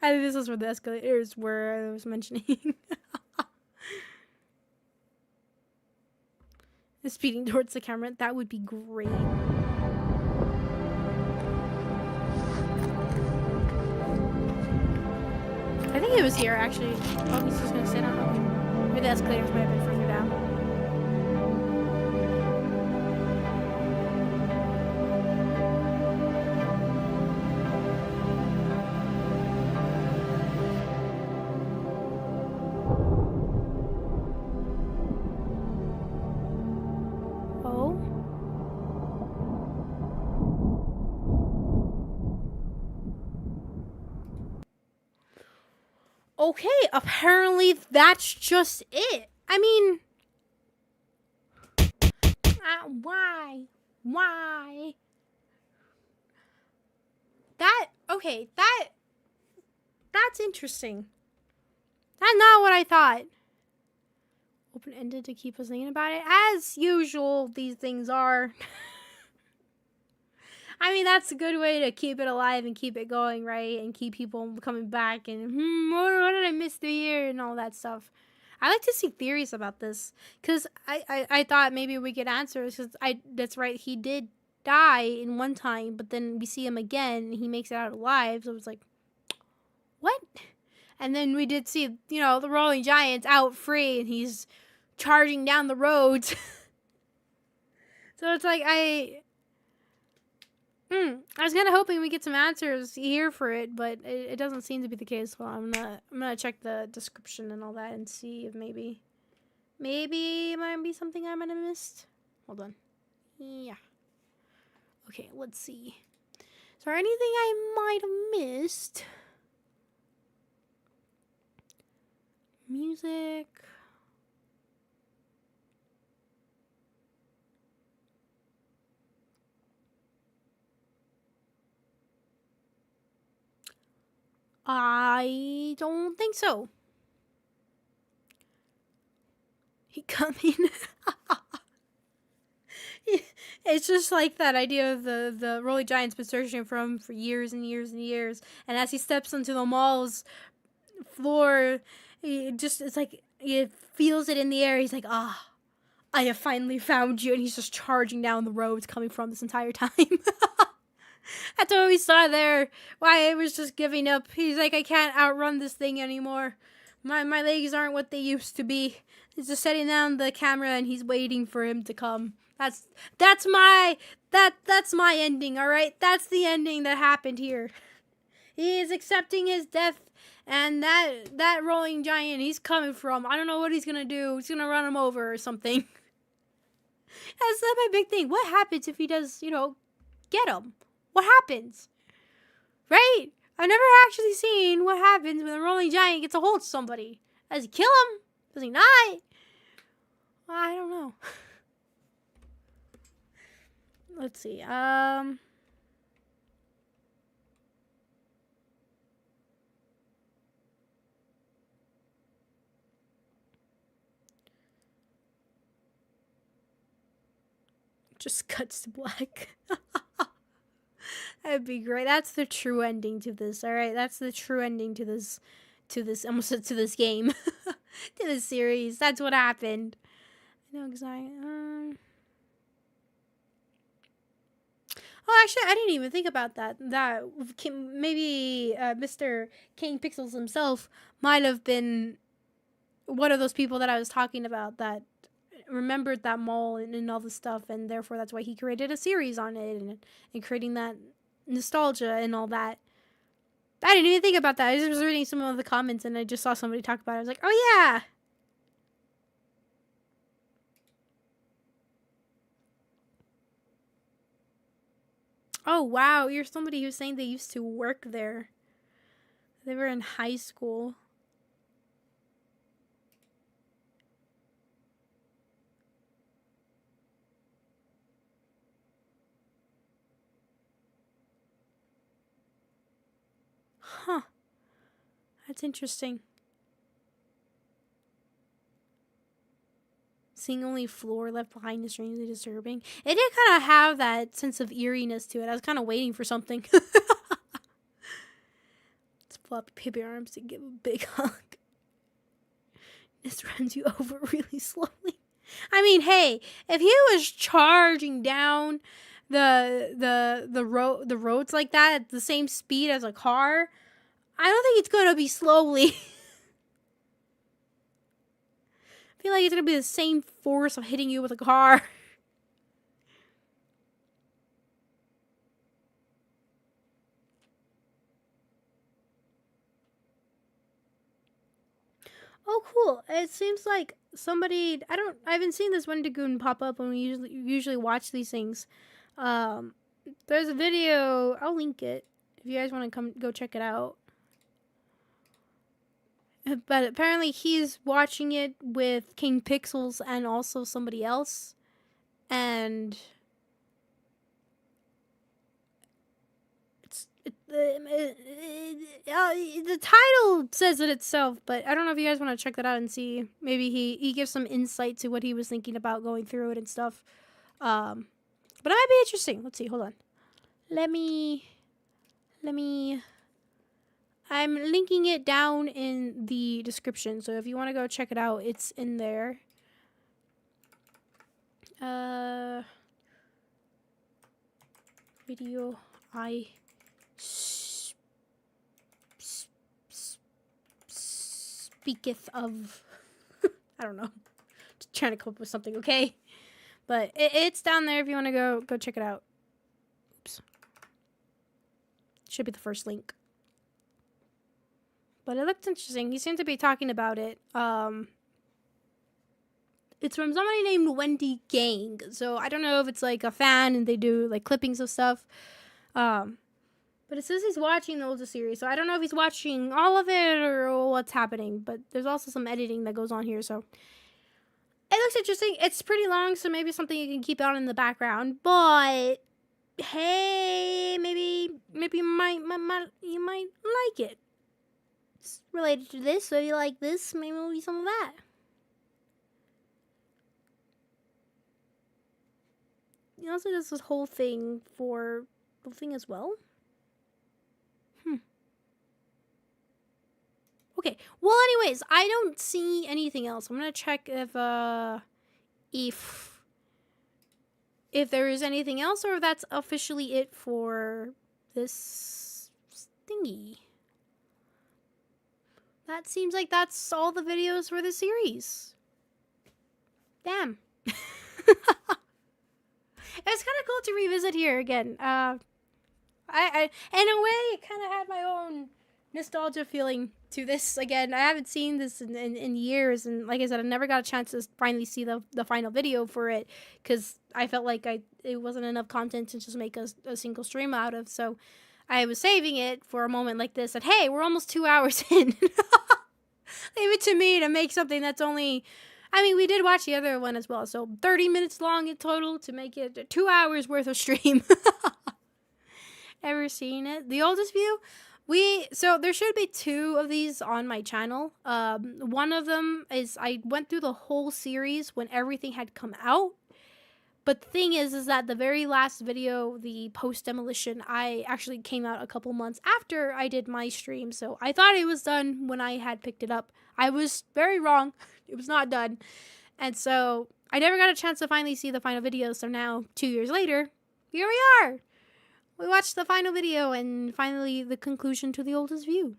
I think this is where the escalators were, I was mentioning. Speeding towards the camera, that would be great. I think it was here, actually. Oh, he's just gonna sit on it. Maybe the escalators might have been further down. Oh. Okay, apparently that's just it. I mean, why? Why? Okay, that's interesting. That's not what I thought. Open-ended to keep us thinking about it. As usual, these things are. I mean, that's a good way to keep it alive and keep it going, right? And keep people coming back and, what did I miss the year and all that stuff. I like to see theories about this because I thought maybe we could answer this because that's right, he did die in one time, but then we see him again and he makes it out alive. So it was like, what? And then we did see, the Rolling Giants out free and he's charging down the roads. So it's like I was kind of hoping we get some answers here for it, but it doesn't seem to be the case. Well, I'm gonna check the description and all that and see if maybe it might be something I might have missed. Hold on. Yeah. Okay, let's see. Is there anything I might have missed? Music. I don't think so. He coming. It's just like that idea of the Rolling Giants been searching for him for years and years and years. And as he steps onto the mall's floor, it's like he feels it in the air. He's like, I have finally found you. And he's just charging down the roads coming from this entire time. That's what we saw there. Why it was just giving up. He's like, I can't outrun this thing anymore. My legs aren't what they used to be. He's just setting down the camera and he's waiting for him to come. That's my ending, all right? That's the ending that happened here. He is accepting his death, and that Rolling Giant he's coming from. I don't know what he's gonna do. He's gonna run him over or something. That's not my big thing. What happens if he does, get him? What happens? Right? I've never actually seen what happens when a Rolling Giant gets a hold of somebody. Does he kill him? Does he not? I don't know. Let's see. Just cuts to black. That'd be great. That's the true ending to this. All right, that's the true ending to this. Almost said to this game, to this series. That's what happened. I know exactly. Oh, actually, I didn't even think about that. That maybe Mr. King Pixels himself might have been one of those people that I was talking about that remembered that mall and all the stuff, and therefore that's why he created a series on it and creating that nostalgia and all that. I didn't even think about that. I just was reading some of the comments and I just saw somebody talk about it. I was like, oh yeah. Oh wow, you're somebody who's saying they used to work there. They were in high school. Huh. That's interesting. Seeing only floor left behind is strangely disturbing. It did kind of have that sense of eeriness to it. I was kind of waiting for something. Let's floppy baby arms to give a big hug. This runs you over really slowly. I mean, hey, if he was charging down the roads like that at the same speed as a car, I don't think it's gonna be slowly. I feel like it's gonna be the same force of hitting you with a car. Oh, cool. It seems like somebody, I haven't seen this Wendigoon pop up when we usually watch these things. There's a video, I'll link it if you guys want to go check it out. But apparently he's watching it with King Pixels and also somebody else. And the title says it itself, but I don't know if you guys want to check that out and see. Maybe he gives some insight to what he was thinking about going through it and stuff. But it might be interesting. Let's see. Hold on. Let me. I'm linking it down in the description, so if you want to go check it out, it's in there. Video I speaketh of. I don't know. Just trying to come up with something, okay? But it's down there if you want to go check it out. Oops. Should be the first link. But it looked interesting. He seemed to be talking about it. It's from somebody named Wendy Gang. So I don't know if it's like a fan and they do like clippings of stuff. But it says he's watching the older series. So I don't know if he's watching all of it or what's happening. But there's also some editing that goes on here. So it looks interesting. It's pretty long, so maybe something you can keep on in the background. But hey, maybe you might like it. It's related to this, so if you like this, maybe it'll be some of that. He also does this whole thing for the thing as well. Okay. Well, anyways, I don't see anything else. I'm gonna check if there is anything else, or if that's officially it for this thingy. That seems like that's all the videos for the series. Damn. It's kind of cool to revisit here again. I in a way, it kind of had my own nostalgia feeling to this again. I haven't seen this in years, and like I said, I never got a chance to finally see the final video for it, because I felt like it wasn't enough content to just make a single stream out of, so I was saving it for a moment like this, and hey, we're almost 2 hours in. Leave it to me to make something that's only... I mean, we did watch the other one as well, so 30 minutes long in total to make it 2 hours worth of stream. Ever seen it? The oldest view? So there should be 2 of these on my channel. One of them is I went through the whole series when everything had come out. But the thing is that the very last video, the post-demolition, I actually came out a couple months after I did my stream. So I thought it was done when I had picked it up. I was very wrong. It was not done. And so I never got a chance to finally see the final video. So now, 2 years later, here we are. We watched the final video and finally the conclusion to the oldest view.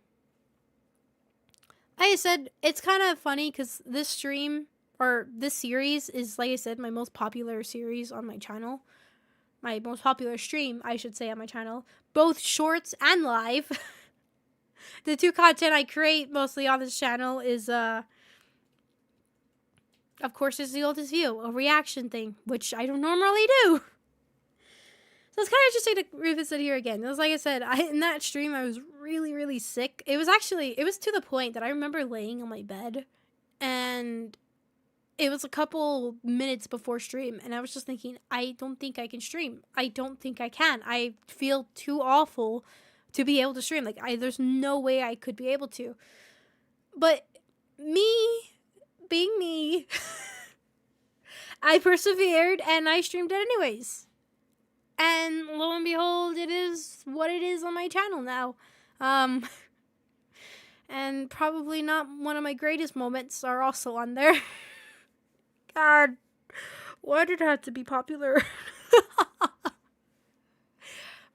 Like I said, it's kind of funny because this stream... or this series is, like I said, my most popular series on my channel. My most popular stream, I should say, on my channel. Both shorts and live. The 2 content I create mostly on this channel is, of course, is the oldest view. A reaction thing, which I don't normally do. So it's kind of interesting to revisit here again. It was, like I said, in that stream, I was really, really sick. It was to the point that I remember laying on my bed and... it was a couple minutes before stream, and I was just thinking, I don't think I can stream. I don't think I can. I feel too awful to be able to stream. Like, there's no way I could be able to. But me, being me, I persevered, and I streamed it anyways. And lo and behold, it is what it is on my channel now. And probably not one of my greatest moments are also on there. God, why did it have to be popular?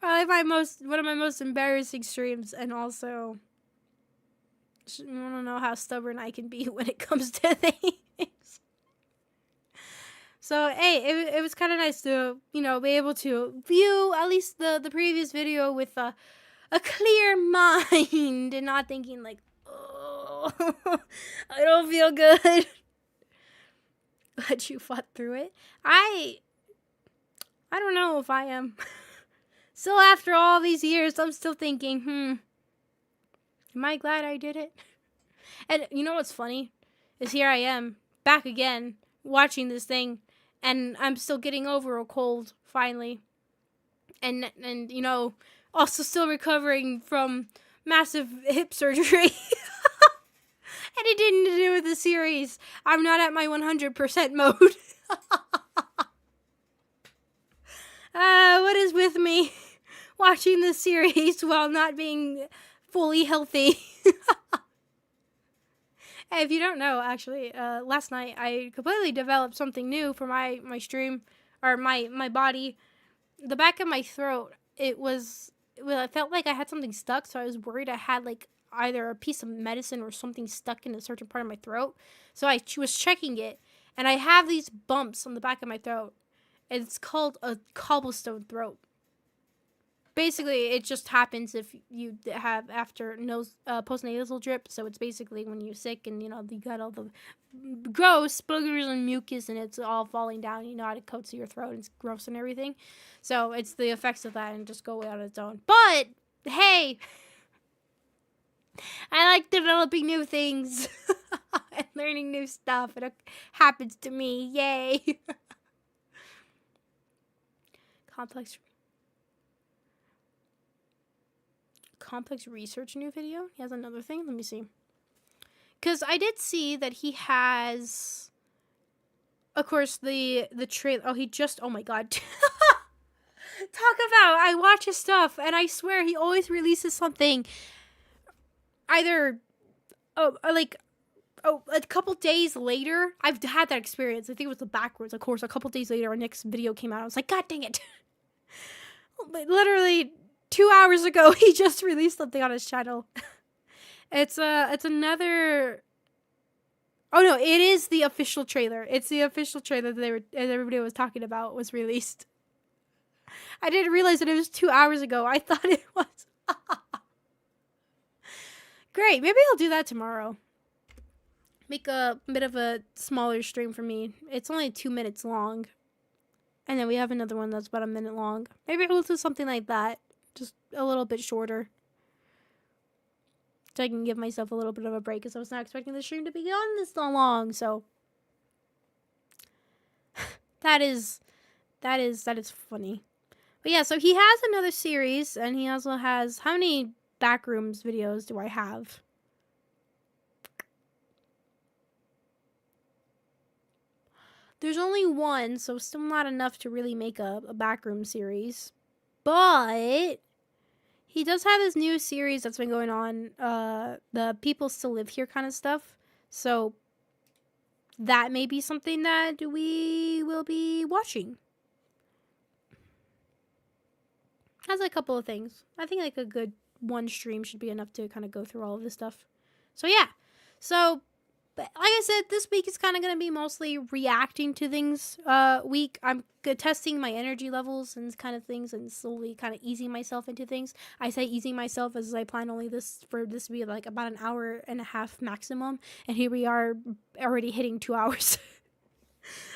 Probably one of my most embarrassing streams, and also, you want to know how stubborn I can be when it comes to things. So, hey, it was kind of nice to, be able to view at least the previous video with a clear mind and not thinking like, oh, I don't feel good. But you fought through it. I don't know if I am. Still, after all these years, I'm still thinking, am I glad I did it? And you know what's funny? Is here I am, back again, watching this thing, and I'm still getting over a cold, finally. And you know, also still recovering from massive hip surgery. And it didn't do with the series. I'm not at my 100% mode. What is with me watching this series while not being fully healthy? Hey, if you don't know, actually, last night I completely developed something new for my stream, or my body. The back of my throat, I felt like I had something stuck, so I was worried I had like either a piece of medicine or something stuck in a certain part of my throat. So I was checking it, and I have these bumps on the back of my throat. It's called a cobblestone throat. Basically, it just happens if you have after postnasal drip. So it's basically when you're sick and, you know, you got all the gross boogers and mucus and it's all falling down, you know, how it coats your throat and it's gross and everything. So it's the effects of that and just go away on its own. But, hey, I like developing new things and learning new stuff. And it happens to me. Yay. Complex research new video. He has another thing. Let me see. Because I did see that he has, of course, the trailer. Oh, oh my god. Talk about, I watch his stuff and I swear he always releases something either a couple days later. I've had that experience. I think it was the Backrooms, of course. A couple days later, our next video came out. I was like, God dang it. But literally 2 hours ago, he just released something on his channel. It's another. Oh no, it is the official trailer. It's the official trailer that everybody was talking about was released. I didn't realize that it was 2 hours ago. I thought it was. Great, maybe I'll do that tomorrow. Make a bit of a smaller stream for me. It's only 2 minutes long. And then we have another one that's about a minute long. Maybe we'll do something like that. Just a little bit shorter. So I can give myself a little bit of a break because I was not expecting the stream to be on this long. So that is funny. But yeah, so he has another series and he also has, how many Backrooms videos do I have? There's only one, so still not enough to really make a backroom series. But he does have this new series that's been going on, the People Still Live Here kind of stuff. So that may be something that we will be watching. Has a couple of things. I think like a good one stream should be enough to kind of go through all of this stuff. So yeah. So but like I said, this week is kind of going to be mostly reacting to things week. I'm testing my energy levels and kind of things and slowly kind of easing myself into things. I say easing myself as I plan only for this to be like about an hour and a half maximum. And here we are already hitting 2 hours.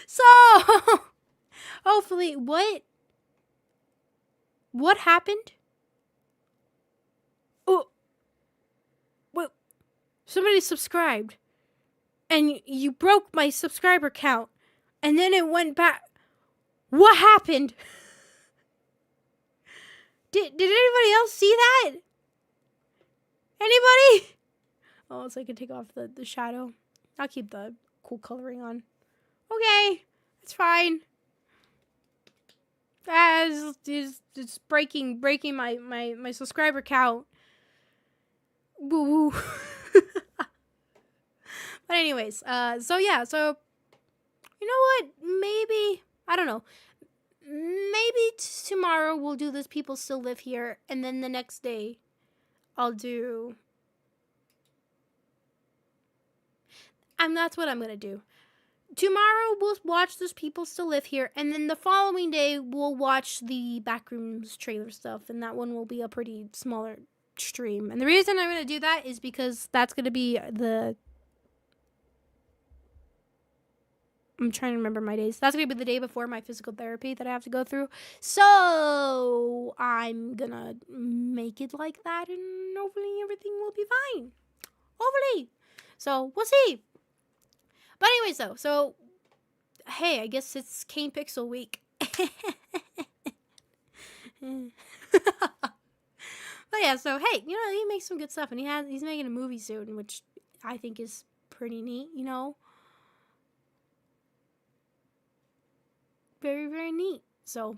So, hopefully, what happened? Oh, what? Somebody subscribed. And you broke my subscriber count. And then it went back. What happened? Did anybody else see that? Anybody? Oh, so I can take off the shadow. I'll keep the cool coloring on. Okay. It's fine. It's breaking my subscriber count. Woo woo. But anyways, so yeah, so you know what? Maybe, I don't know. Maybe tomorrow we'll do this People Still Live Here, and then the next day I'll do. That's what I'm gonna do. Tomorrow we'll watch this People Still Live Here, and then the following day we'll watch the Backrooms trailer stuff, and that one will be a pretty smaller stream. And the reason I'm gonna do that is because that's gonna be I'm trying to remember my days. That's going to be the day before my physical therapy that I have to go through. So I'm going to make it like that and hopefully everything will be fine. Hopefully. So we'll see. But anyways, though, so hey, I guess it's Kane Pixel week. But yeah, so hey, you know, he makes some good stuff, and he's making a movie soon, which I think is pretty neat, you know. Very, very neat. So,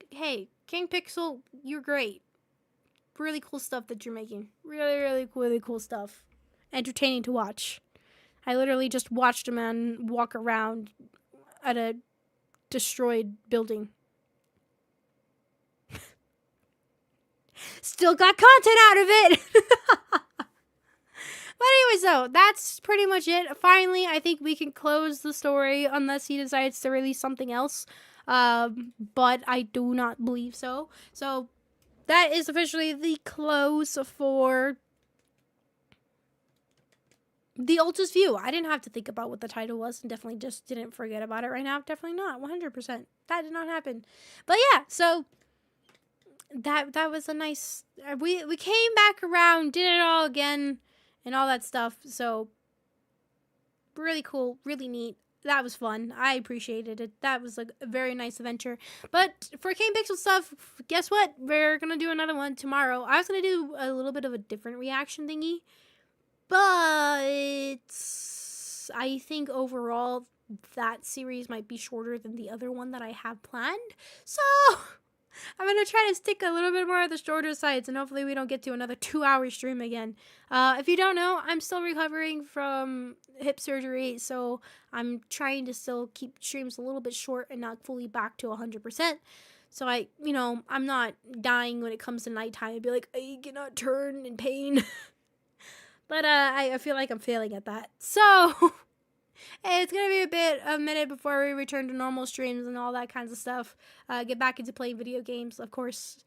hey, King Pixel, you're great. Really cool stuff that you're making. Really, really cool stuff. Entertaining to watch. I literally just watched a man walk around at a destroyed building. Still got content out of it. But anyways, though, that's pretty much it. Finally, I think we can close the story unless he decides to release something else. But I do not believe so. So that is officially the close for the Ultra's View. I didn't have to think about what the title was, and definitely just didn't forget about it right now. Definitely not. 100%. That did not happen. But yeah, so that was a nice. We came back around, did it all again, and all that stuff. So really cool, really neat. That was fun. I appreciated it. That was like a very nice adventure. But for Kane Pixel stuff, guess what? We're gonna do another one tomorrow. I was gonna do a little bit of a different reaction thingy, but I think overall that series might be shorter than the other one that I have planned. So I'm going to try to stick a little bit more of the shorter sides, and hopefully we don't get to another 2-hour stream again. If you don't know, I'm still recovering from hip surgery, so I'm trying to still keep streams a little bit short and not fully back to 100%. So I'm not dying when it comes to nighttime and be like, I cannot turn in pain. But I feel like I'm failing at that. So hey, it's going to be a minute before we return to normal streams and all that kinds of stuff. Get back into playing video games, of course,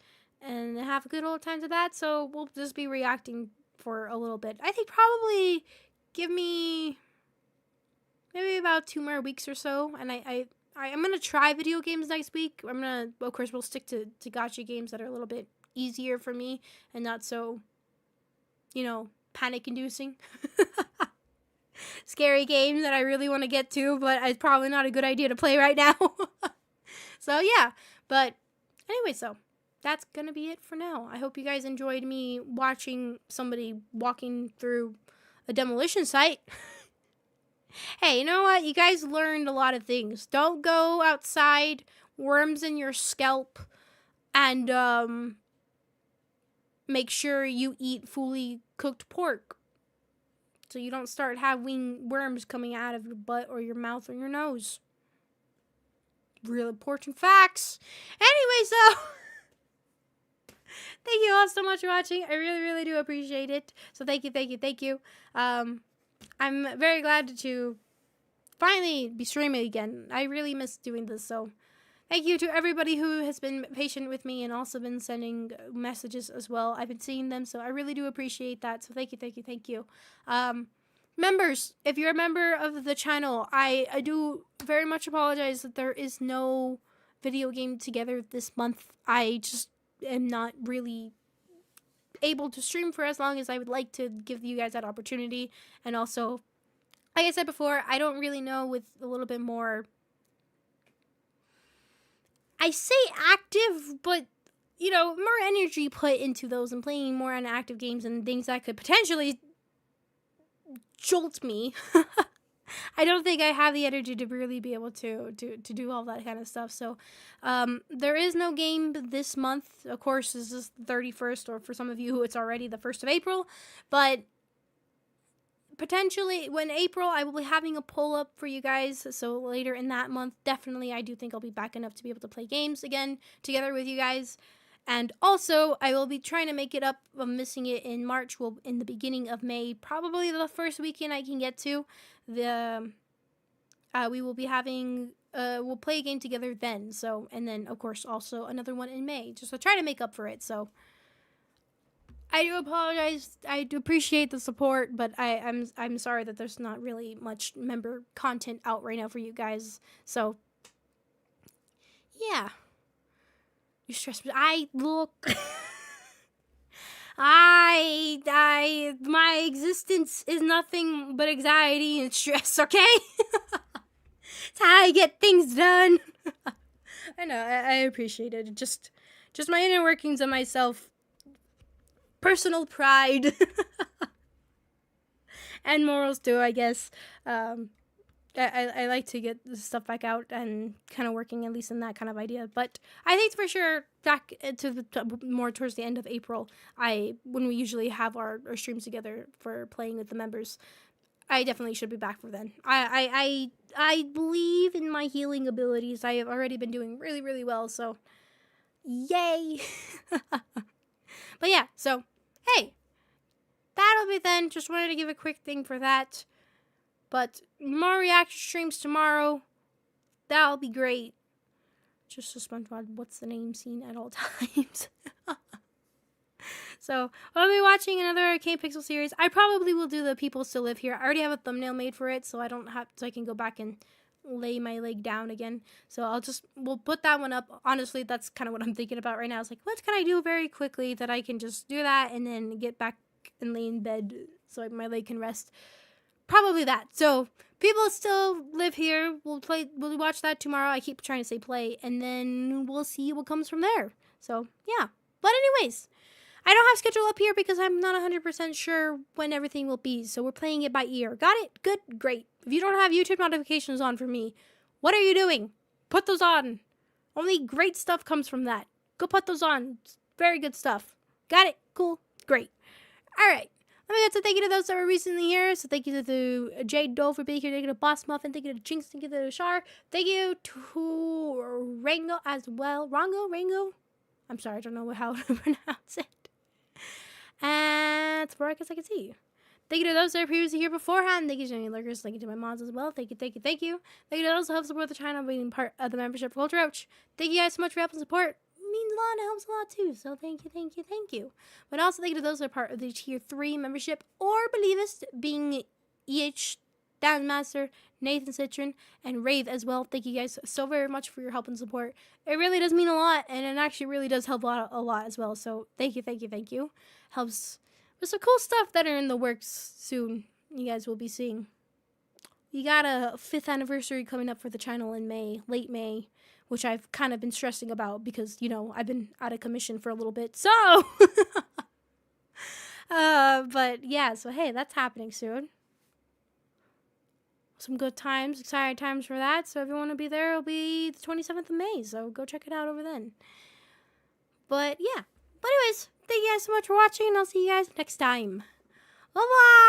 and have a good old time to that. So we'll just be reacting for a little bit. I think probably give me maybe about 2 more weeks or so. And I'm going to try video games next week. Of course, we'll stick to gacha games that are a little bit easier for me and not so, panic-inducing. Scary games that I really want to get to, but it's probably not a good idea to play right now. So yeah, but anyway, so that's gonna be it for now. I hope you guys enjoyed me watching somebody walking through a demolition site. Hey, you know what? You guys learned a lot of things. Don't go outside, worms in your scalp, and make sure you eat fully cooked pork, so you don't start having worms coming out of your butt or your mouth or your nose. Real important facts. Anyway, so thank you all so much for watching. I really, really do appreciate it. So thank you. I'm very glad to finally be streaming again. I really miss doing this, so thank you to everybody who has been patient with me and also been sending messages as well. I've been seeing them, so I really do appreciate that. So thank you. Members, if you're a member of the channel, I do very much apologize that there is no video game together this month. I just am not really able to stream for as long as I would like to give you guys that opportunity. And also, like I said before, I don't really know, with a little bit more, I say active, but more energy put into those and playing more unactive games and things that could potentially jolt me. I don't think I have the energy to really be able to do all that kind of stuff. So there is no game this month. Of course, this is the 31st, or for some of you, it's already the 1st of April. But potentially, when April, I will be having a poll up for you guys. So later in that month, definitely, I do think I'll be back enough to be able to play games again together with you guys. And also, I will be trying to make it up. I'm missing it in March. Well, in the beginning of May, probably the first weekend I can get to. We will be having, we'll play a game together then. So, and then, of course, also another one in May. Just to try to make up for it. So, I do apologize. I do appreciate the support, but I'm sorry that there's not really much member content out right now for you guys. So, yeah. You stress me. I look. My existence is nothing but anxiety and stress, okay? It's how I get things done. I know, I appreciate it. Just my inner workings of myself. Personal pride. And morals too, I guess. I like to get the stuff back out and kind of working at least in that kind of idea. But I think for sure back to more towards the end of April, when we usually have our streams together for playing with the members, I definitely should be back for then. I believe in my healing abilities. I have already been doing really, really well, so yay. But yeah, so hey, that'll be then. Just wanted to give a quick thing for that. But more reaction streams tomorrow. That'll be great. Just a SpongeBob what's the name scene at all times. So I'll be watching another Arcane Pixel series. I probably will do the People Still Live Here. I already have a thumbnail made for it, so I can go back and lay my leg down again. So we'll put that one up. Honestly, that's kind of what I'm thinking about right now. It's like, what can I do very quickly that I can just do that and then get back and lay in bed so my leg can rest. Probably that. So People Still Live Here. We'll watch that tomorrow. I keep trying to say play, and then we'll see what comes from there. So yeah. But anyways, I don't have schedule up here because I'm not 100% sure when everything will be. So we're playing it by ear. Got it? Good. Great. If you don't have YouTube notifications on for me, what are you doing? Put those on. Only great stuff comes from that. Go put those on. It's very good stuff. Got it? Cool. Great. All right. Let me get to thank you to those that were recently here. So thank you to Jade Doe for being here. Thank you to Boss Muffin. Thank you to Jinx. Thank you to Shar. Thank you to Rango as well. Rango? I'm sorry. I don't know how to pronounce it. And as far as I can see. Thank you to those that were previously here beforehand. Thank you to any lurkers. Thank you to my mods as well. Thank you. Thank you to those who help support the channel being part of the membership for Culture Ouch. Thank you guys so much for helping support. Means a lot and it helps a lot too, so thank you. But also thank you to those that are part of the tier 3 membership or believist, being EH, Dan Master, Nathan Citron, and Wraith as well. Thank you guys so very much for your help and support. It really does mean a lot, and it actually really does help a lot as well, so thank you. Helps with some cool stuff that are in the works soon. You guys will be seeing. We got a 5th anniversary coming up for the channel in May, late May, which I've kind of been stressing about because, I've been out of commission for a little bit. So, but yeah, so hey, that's happening soon. Some good times, exciting times for that. So everyone will be there. It'll be the 27th of May. So go check it out over then. But yeah. But anyways, thank you guys so much for watching, and I'll see you guys next time. Bye-bye!